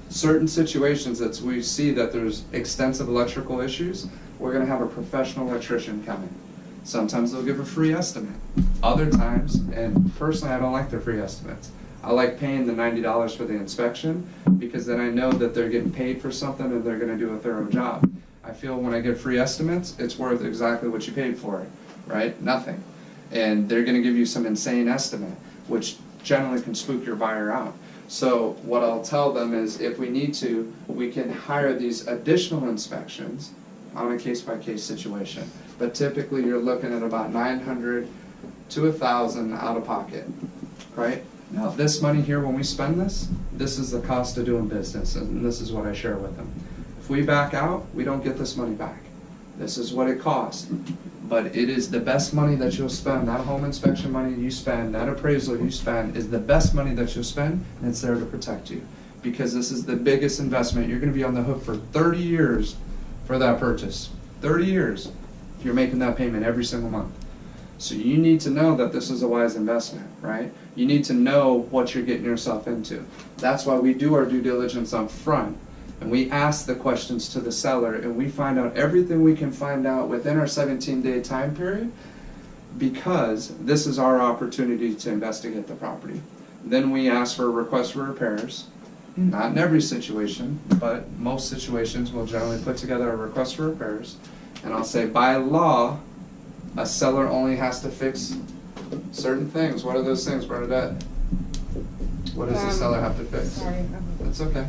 Certain situations that we see that there's extensive electrical issues, we're gonna have a professional electrician come in. Sometimes they'll give a free estimate. Other times, and personally I don't like the free estimates, I like paying the $90 for the inspection, because then I know that they're getting paid for something and they're gonna do a thorough job. I feel when I get free estimates, it's worth exactly what you paid for it, right? Nothing. And they're gonna give you some insane estimate, which generally can spook your buyer out. So what I'll tell them is, if we need to, we can hire these additional inspections on a case-by-case situation. But typically you're looking at about $900 to $1,000 out of pocket, right? Now this money here, when we spend this is the cost of doing business, and this is what I share with them. If we back out, we don't get this money back. This is what it costs. But it is the best money that you'll spend. That home inspection money you spend, that appraisal you spend, is the best money that you'll spend, and it's there to protect you. Because this is the biggest investment. You're gonna be on the hook for 30 years for that purchase. 30 years. You're making that payment every single month. So you need to know that this is a wise investment, right? You need to know what you're getting yourself into. That's why we do our due diligence up front. And we ask the questions to the seller, and we find out everything we can find out within our 17-day time period, because this is our opportunity to investigate the property. Then we ask for a request for repairs. Not in every situation, but most situations we'll generally put together a request for repairs. And I'll say, by law, a seller only has to fix certain things. What are those things, Bernadette? What does the seller have to fix? Sorry. That's okay.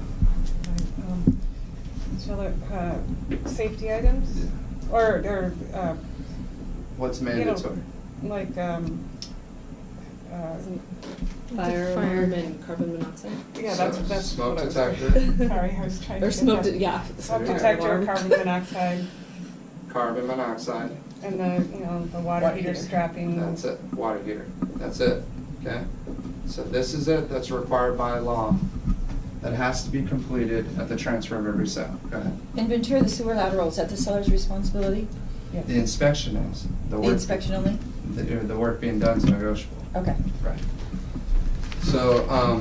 Seller, safety items? Yeah. Or What's mandatory? like, Fire alarm and carbon monoxide. yeah, So, that's smoke what I was- detector, Sorry, I was trying to. Or get smoke, that. yeah. Smoke Fire detector, alarm. carbon monoxide, carbon monoxide. and the water heater strapping. That's it, water heater, that's it, okay? So this is it, that's required by law. That has to be completed at the transfer of every sale. Go ahead. Inventory of the sewer lateral, is that the seller's responsibility? Yes. The inspection is. The inspection only? The work being done is negotiable. Okay. Right. So,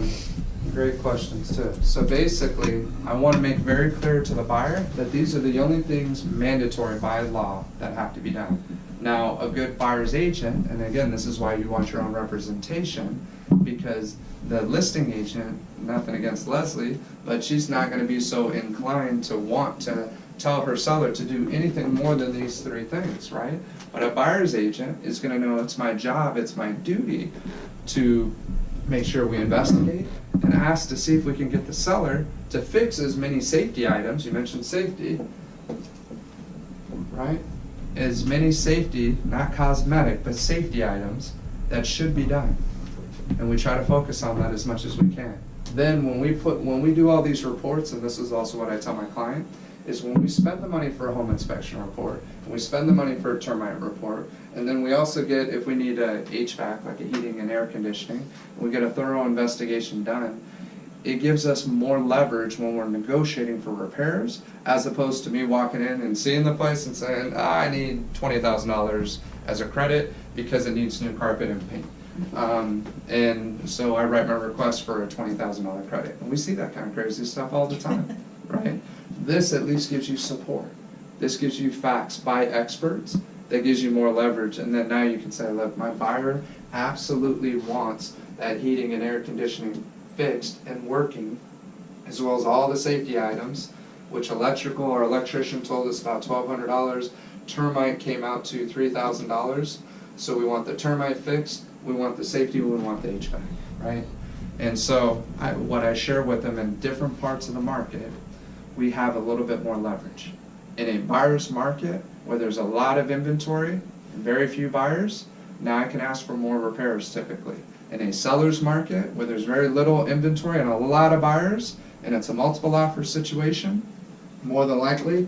great questions too. So basically, I want to make very clear to the buyer that these are the only things mandatory by law that have to be done. Now, a good buyer's agent, and again, this is why you want your own representation, because the listing agent, nothing against Leslie, but she's not going to be so inclined to want to tell her seller to do anything more than these three things, right? But a buyer's agent is going to know it's my job, it's my duty to make sure we investigate and ask to see if we can get the seller to fix as many safety items, you mentioned safety, right? As many safety, not cosmetic, but safety items that should be done. And we try to focus on that as much as we can. Then when we do all these reports, and this is also what I tell my client, is when we spend the money for a home inspection report, and we spend the money for a termite report, and then we also get, if we need a HVAC, like a heating and air conditioning, we get a thorough investigation done, it gives us more leverage when we're negotiating for repairs, as opposed to me walking in and seeing the place and saying, I need $20,000 as a credit because it needs new carpet and paint. And so I write my request for a $20,000 credit. And we see that kind of crazy stuff all the time, right? This at least gives you support. This gives you facts by experts that gives you more leverage. And then now you can say, look, my buyer absolutely wants that heating and air conditioning fixed and working, as well as all the safety items, which electrical or electrician told us about $1,200. Termite came out to $3,000. So we want the termite fixed, we want the safety, we want the HVAC, right? And so what I share with them in different parts of the market, we have a little bit more leverage. In a buyer's market where there's a lot of inventory and very few buyers, now I can ask for more repairs typically. In a seller's market where there's very little inventory and a lot of buyers, and it's a multiple offer situation, more than likely,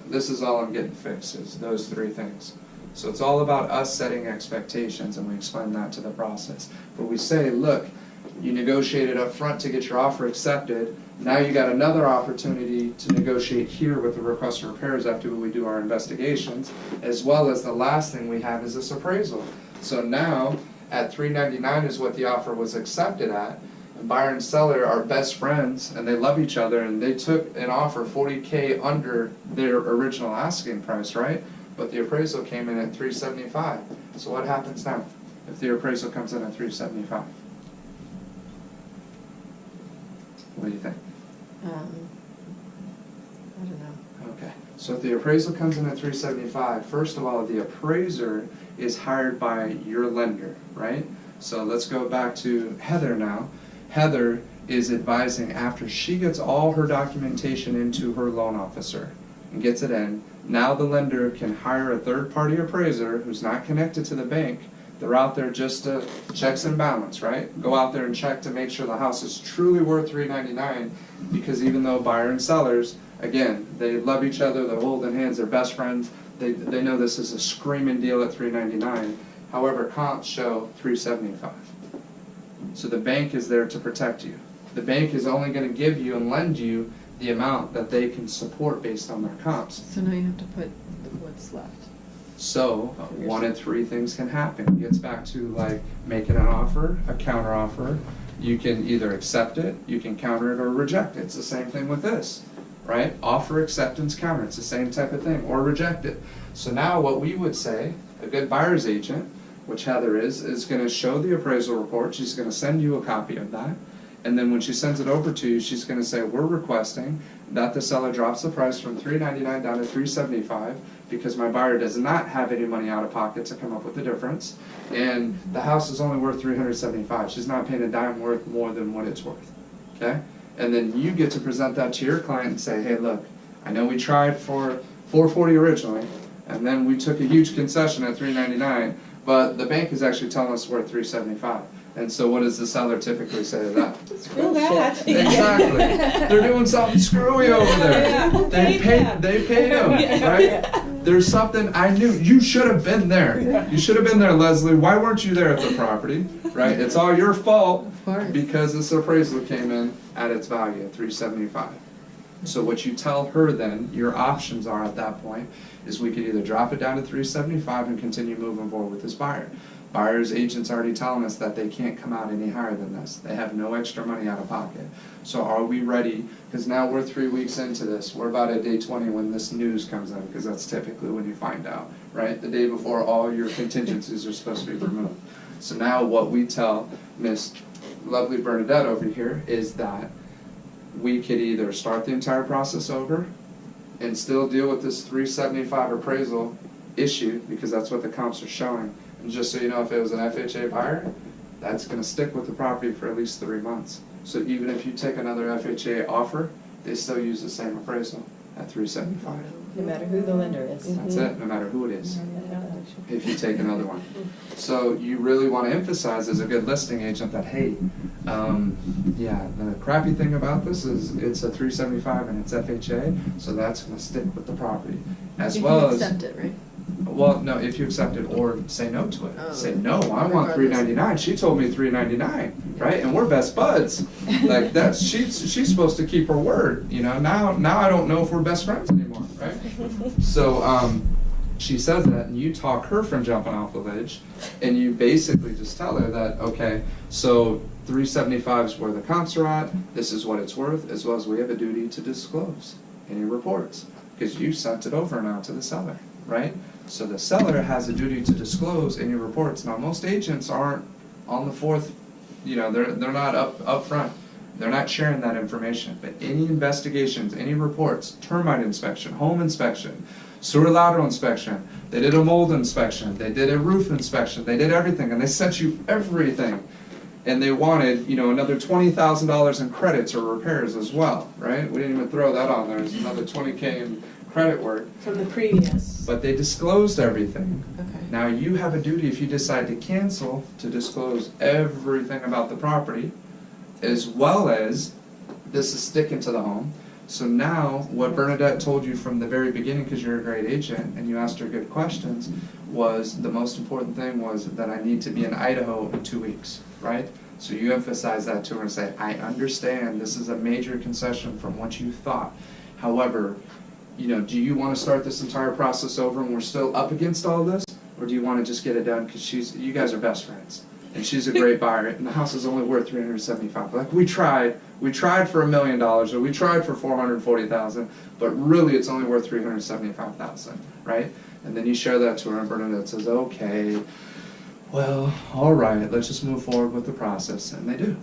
this is all I'm getting fixed, is those three things. So it's all about us setting expectations, and we explain that to the process. But we say, look, you negotiated up front to get your offer accepted. Now you got another opportunity to negotiate here with the request for repairs after we do our investigations, as well as the last thing we have is this appraisal. So now at $399 is what the offer was accepted at. And buyer and seller are best friends, and they love each other, and they took an offer $40K under their original asking price, right? But the appraisal came in at $375. So what happens now if the appraisal comes in at $375? What do you think? I don't know. Okay, so if the appraisal comes in at $375, first of all, the appraiser is hired by your lender, right? So let's go back to Heather now. Heather is advising after she gets all her documentation into her loan officer and gets it in. Now the lender can hire a third-party appraiser who's not connected to the bank. They're out there just to checks and balance, right? Go out there and check to make sure the house is truly worth $399, because even though buyer and sellers, again, they love each other, they're holding hands, they're best friends, they know this is a screaming deal at $399. However, comps show $375. So the bank is there to protect you. The bank is only going to give you and lend you the amount that they can support based on their comps. So now you have to put what's left. So one of three things can happen. It gets back to like making an offer, a counter offer. You can either accept it, you can counter it, or reject it. It's the same thing with this, right? Offer, acceptance, counter. It's the same type of thing, or reject it. So now what we would say, a good buyer's agent, which Heather is going to show the appraisal report. She's going to send you a copy of that. And then when she sends it over to you, she's going to say, we're requesting that the seller drops the price from $399 down to $375 because my buyer does not have any money out of pocket to come up with the difference. And the house is only worth $375. She's not paying a dime worth more than what it's worth. Okay? And then you get to present that to your client and say, hey, look, I know we tried for $440 originally, and then we took a huge concession at $399, but the bank is actually telling us we're at $375. And so what does the seller typically say to that? Screw that. Exactly. They're doing something screwy over there. They paid them, right? There's something I knew. You should have been there. You should have been there, Leslie. Why weren't you there at the property? Right? It's all your fault because this appraisal came in at its value at $375. So what you tell her then, your options are at that point, is we could either drop it down to $375 and continue moving forward with this buyer. Buyer's agent's already telling us that they can't come out any higher than this. They have no extra money out of pocket. So are we ready? Because now we're 3 weeks into this. We're about at day 20 when this news comes in, because that's typically when you find out, right? The day before all your contingencies are supposed to be removed. So now what we tell Miss Lovely Bernadette over here is that we could either start the entire process over and still deal with this 375 appraisal issue, because that's what the comps are showing. And just so you know, if it was an FHA buyer, that's going to stick with the property for at least 3 months. So even if you take another FHA offer, they still use the same appraisal at 375. No matter who the lender is. That's it, no matter who it is, if you take another one. So you really want to emphasize as a good listing agent that, hey, yeah, the crappy thing about this is it's a 375 and it's FHA, so that's going to stick with the property. As You well can as, accept it, right? well, no, if you accept it or say no to it. Oh. Say, no, I want Regardless. $399. She told me $399, right? And we're best buds. Like that's she's supposed to keep her word, you know. Now I don't know if we're best friends anymore, right? So she says that, and you talk her from jumping off the ledge, and you basically just tell her that, okay, so 375 is where the comps are at. This is what it's worth, as well as we have a duty to disclose any reports, because you sent it over now to the seller, right? So the seller has a duty to disclose any reports. Now most agents aren't on the fourth, you know, they're not up front. They're not sharing that information. But any investigations, any reports, termite inspection, home inspection, sewer lateral inspection, they did a mold inspection, they did a roof inspection, they did everything, and they sent you everything. And they wanted, you know, another $20,000 in credits or repairs as well, right? We didn't even throw that on there. There's another $20K in credit work. From the previous. But they disclosed everything. Okay. Now you have a duty, if you decide to cancel, to disclose everything about the property, as well as this is sticking to the home. So now, what Bernadette told you from the very beginning, because you're a great agent and you asked her good questions, was the most important thing was that I need to be in Idaho in 2 weeks, right? So you emphasize that to her and say, I understand this is a major concession from what you thought. However, you know, do you want to start this entire process over and we're still up against all this? Or do you want to just get it done because you guys are best friends? And she's a great buyer, and the house is only worth $375,000. Like we tried for $1 million, or we tried for $440,000, but really it's only worth $375,000, right? And then you share that to her, and Bernadette says, okay, well, all right, let's just move forward with the process, and they do.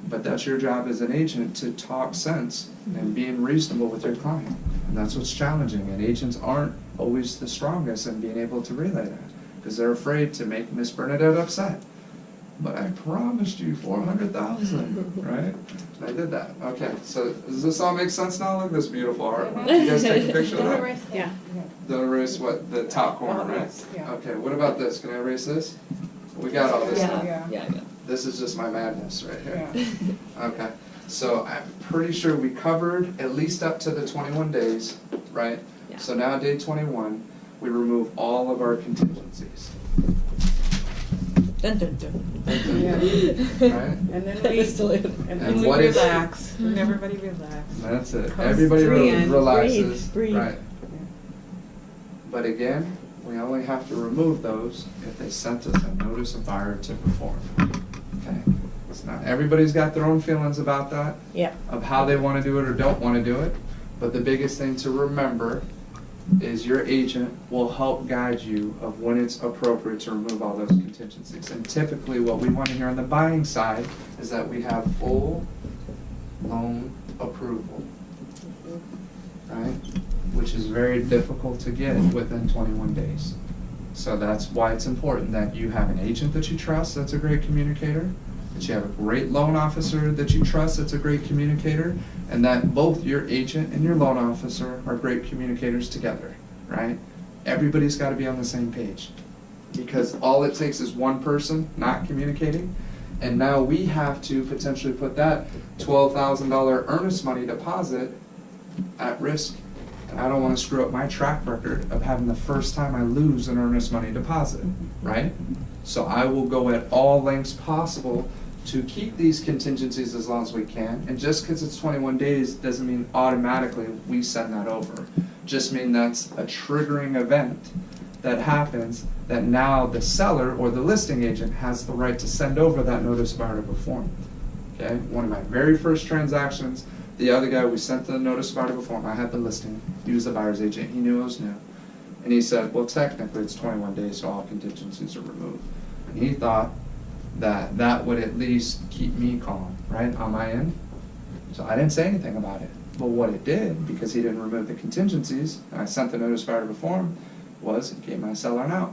But that's your job as an agent, to talk sense and being reasonable with your client, and that's what's challenging. And agents aren't always the strongest in being able to relay that because they're afraid to make Miss Bernadette upset. But I promised you $400,000, right? And I did that. Okay, so does this all make sense now? Look at this beautiful art. Can you guys take a picture of that? Yeah. Don't erase what? The top corner, right? Yeah. Okay, what about this? Can I erase this? We got all this stuff. Yeah. This is just my madness right here. Okay, so I'm pretty sure we covered at least up to the 21 days, right? Yeah. So now day 21, we remove all of our contingencies, Dun, dun, dun. Yeah. right? And then That's still it. And we what is- relax, and everybody relax. That's it. Comes Everybody to the end. relaxes, Breathe. right? But again, we only have to remove those if they sent us a notice of buyer to perform. Okay? It's not, everybody's got their own feelings about that, Yeah. of how they want to do it or don't want to do it. But the biggest thing to remember is your agent will help guide you of when it's appropriate to remove all those contingencies. And typically what we want to hear on the buying side is that we have full loan approval, right? Which is very difficult to get within 21 days. So that's why it's important that you have an agent that you trust that's a great communicator, that you have a great loan officer that you trust that's a great communicator, and that both your agent and your loan officer are great communicators together, right? Everybody's got to be on the same page, because all it takes is one person not communicating, and now we have to potentially put that $12,000 earnest money deposit at risk. And I don't want to screw up my track record of having the first time I lose an earnest money deposit, right? So I will go at all lengths possible to keep these contingencies as long as we can. And just because it's 21 days doesn't mean automatically we send that over. Just mean that's a triggering event that happens that now the seller or the listing agent has the right to send over that notice of buyer to perform. Okay, one of my very first transactions, the other guy, we sent the notice of buyer to perform. I had the listing. He was the buyer's agent. He knew it was new. And he said, well, technically it's 21 days, so all contingencies are removed. And he thought that that would at least keep me calm, right, on my end. So I didn't say anything about it. But what it did, because he didn't remove the contingencies, and I sent the notice of buyer to perform, was it gave my seller an out.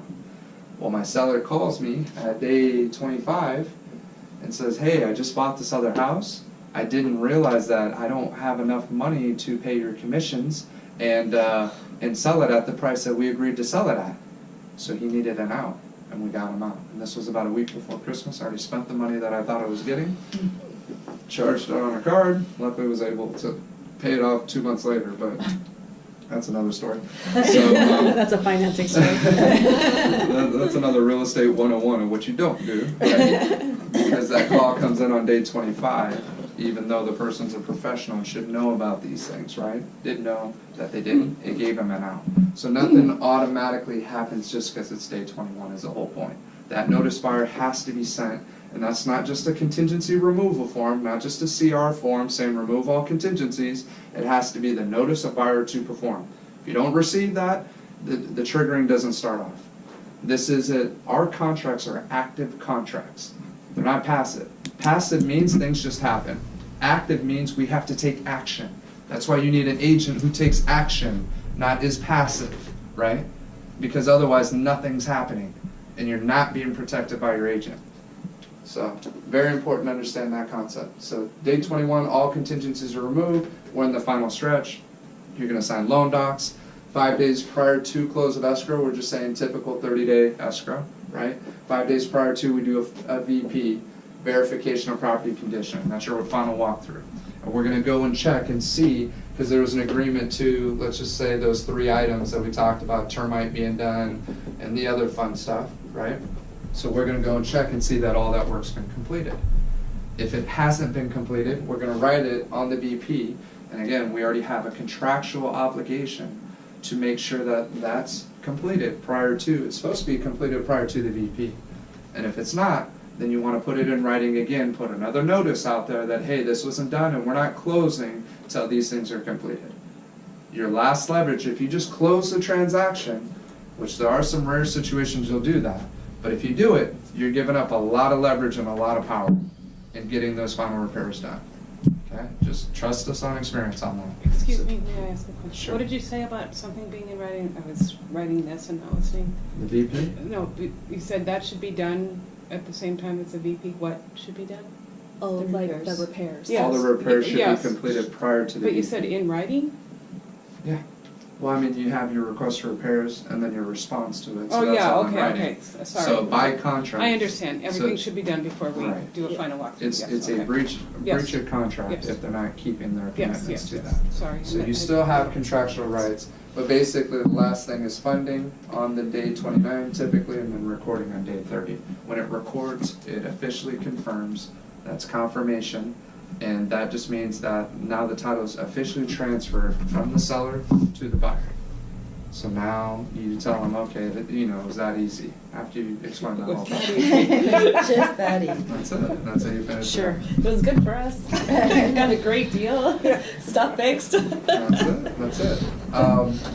Well, my seller calls me at day 25 and says, hey, I just bought this other house. I didn't realize that I don't have enough money to pay your commissions and sell it at the price that we agreed to sell it at. So he needed an out, and we got him out. And this was about a week before Christmas. I already spent the money that I thought I was getting, charged it on a card. Luckily, was able to pay it off 2 months later, but that's another story. So, That's a financing story. that's another real estate 101 of what you don't do, right? Because that call comes in on day 25, even though the person's a professional and should know about these things, right? Didn't know that they didn't. It gave them an out. So nothing automatically happens just because it's day 21 is the whole point. That notice buyer has to be sent, and that's not just a contingency removal form, not just a CR form saying remove all contingencies. It has to be the notice of buyer to perform. If you don't receive that, the triggering doesn't start off. This is it. Our contracts are active contracts. They're not passive. Passive means things just happen. Active means we have to take action. That's why you need an agent who takes action, not is passive, right? Because otherwise nothing's happening and you're not being protected by your agent. So, very important to understand that concept. So, day 21, all contingencies are removed. We're in the final stretch. You're going to sign loan docs. 5 days prior to close of escrow, we're just saying typical 30-day escrow, right? 5 days prior to, we do a VP, verification of property condition. That's your final walkthrough. And we're going to go and check and see, because there was an agreement to, let's just say, those 3 items that we talked about, termite being done, and the other fun stuff, right? So we're going to go and check and see that all that work's been completed. If it hasn't been completed, we're going to write it on the VP. And again, we already have a contractual obligation to make sure that that's completed prior to, it's supposed to be completed prior to the VP. And if it's not, then you want to put it in writing again, put another notice out there that, hey, this wasn't done and we're not closing till these things are completed. Your last leverage, if you just close the transaction, which there are some rare situations you'll do that, but if you do it, you're giving up a lot of leverage and a lot of power in getting those final repairs done. Okay? Just trust us on experience on that. Excuse me, may I ask a question? Sure. What did you say about something being in writing? I was writing this and not listening. The VP? No, you said that should be done at the same time as the VP. What should be done? Oh, The like repairs. the repairs. Yeah. All the repairs should Yes. be completed prior to the But you VP. said in writing? Yeah. Well, I mean, you have your request for repairs and then your response to it. So Oh, that's yeah, all in okay, writing. okay, sorry. So by contract. I understand. Everything so- should be done before we Right. do a final walkthrough. It's Yes, a okay. breach Yes. of contract Yes. if they're not keeping their Yes, commitments yes, to yes. that. Sorry. So you still have contractual rights, but basically the last thing is funding on the day 29 typically, and then recording on day 30. When it records, it officially confirms, that's confirmation, and that just means that now the title is officially transferred from the seller to the buyer. So now you tell them, okay, that, you know, it was that easy, after you explain that whole thing. Just that easy. That's it, that's how you finish it. Sure. It was good for us. Got a great deal. Stuff fixed. That's it. That's it.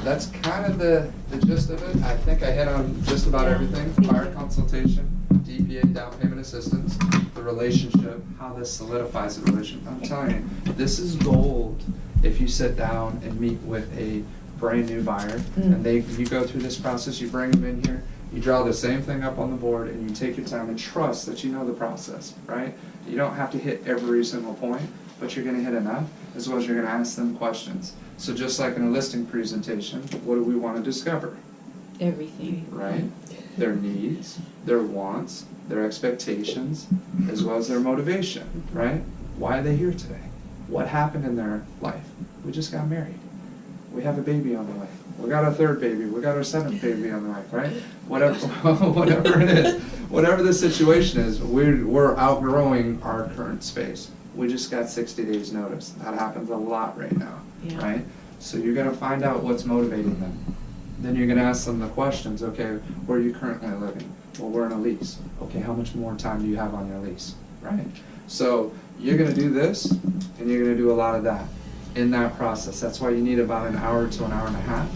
That's kind of the gist of it. I think I hit on just about everything. Buyer consultation, DPA, down payment assistance, the relationship, how this solidifies the relationship. I'm telling you, this is gold if you sit down and meet with a brand new buyer and you go through this process, you bring them in here, you draw the same thing up on the board and you take your time and trust that you know the process, right? You don't have to hit every single point, but you're going to hit enough, as well as you're going to ask them questions. So just like in a listing presentation, what do we want to discover, Everything. right? Their needs, their wants, their expectations, as well as their motivation, right? Why are they here today? What happened in their life? We just got married. We have a baby on the way. We got our 3rd baby. We got our 7th baby on the way, right? Whatever, whatever it is, whatever the situation is, we're outgrowing our current space. We just got 60 days notice. That happens a lot right now, Yeah. right? So you're gonna find out what's motivating them. Then you're gonna ask them the questions, okay, where are you currently living? Well, we're in a lease. Okay, how much more time do you have on your lease, right? So you're gonna do this, and you're gonna do a lot of that in that process. That's why you need about an hour to an hour and a half.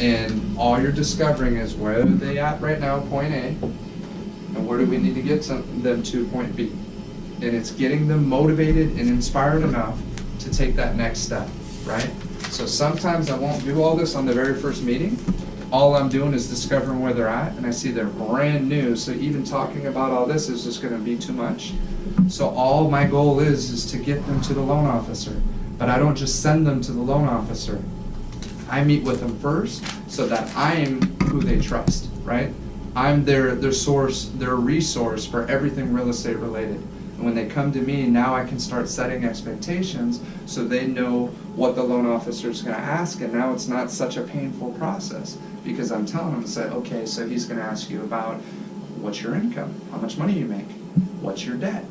And all you're discovering is where are they at right now, point A, and where do we need to get them to point B. And it's getting them motivated and inspired enough to take that next step, right? So sometimes I won't do all this on the very first meeting. All I'm doing is discovering where they're at, and I see they're brand new, so even talking about all this is just gonna be too much. So all my goal is to get them to the loan officer. But I don't just send them to the loan officer. I meet with them first so that I'm who they trust, right? I'm their source, their resource for everything real estate related. And when they come to me, now I can start setting expectations so they know what the loan officer is going to ask, and now it's not such a painful process because I'm telling them to say, okay, so he's going to ask you about what's your income, how much money you make, what's your debt,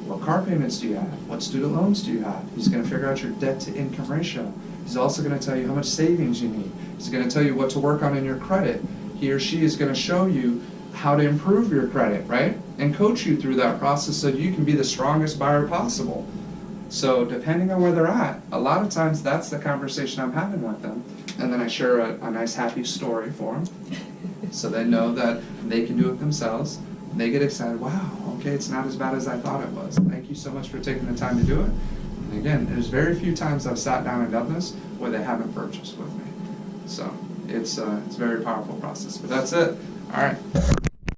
what car payments do you have, what student loans do you have. He's going to figure out your debt to income ratio. He's also going to tell you how much savings you need. He's going to tell you what to work on in your credit. He or she is going to show you how to improve your credit, right? And coach you through that process so you can be the strongest buyer possible. So depending on where they're at, a lot of times that's the conversation I'm having with them. And then I share a nice happy story for them so they know that they can do it themselves. And they get excited, wow, okay, it's not as bad as I thought it was. Thank you so much for taking the time to do it. And again, there's very few times I've sat down and done this where they haven't purchased with me. So it's a very powerful process. But that's it. All right.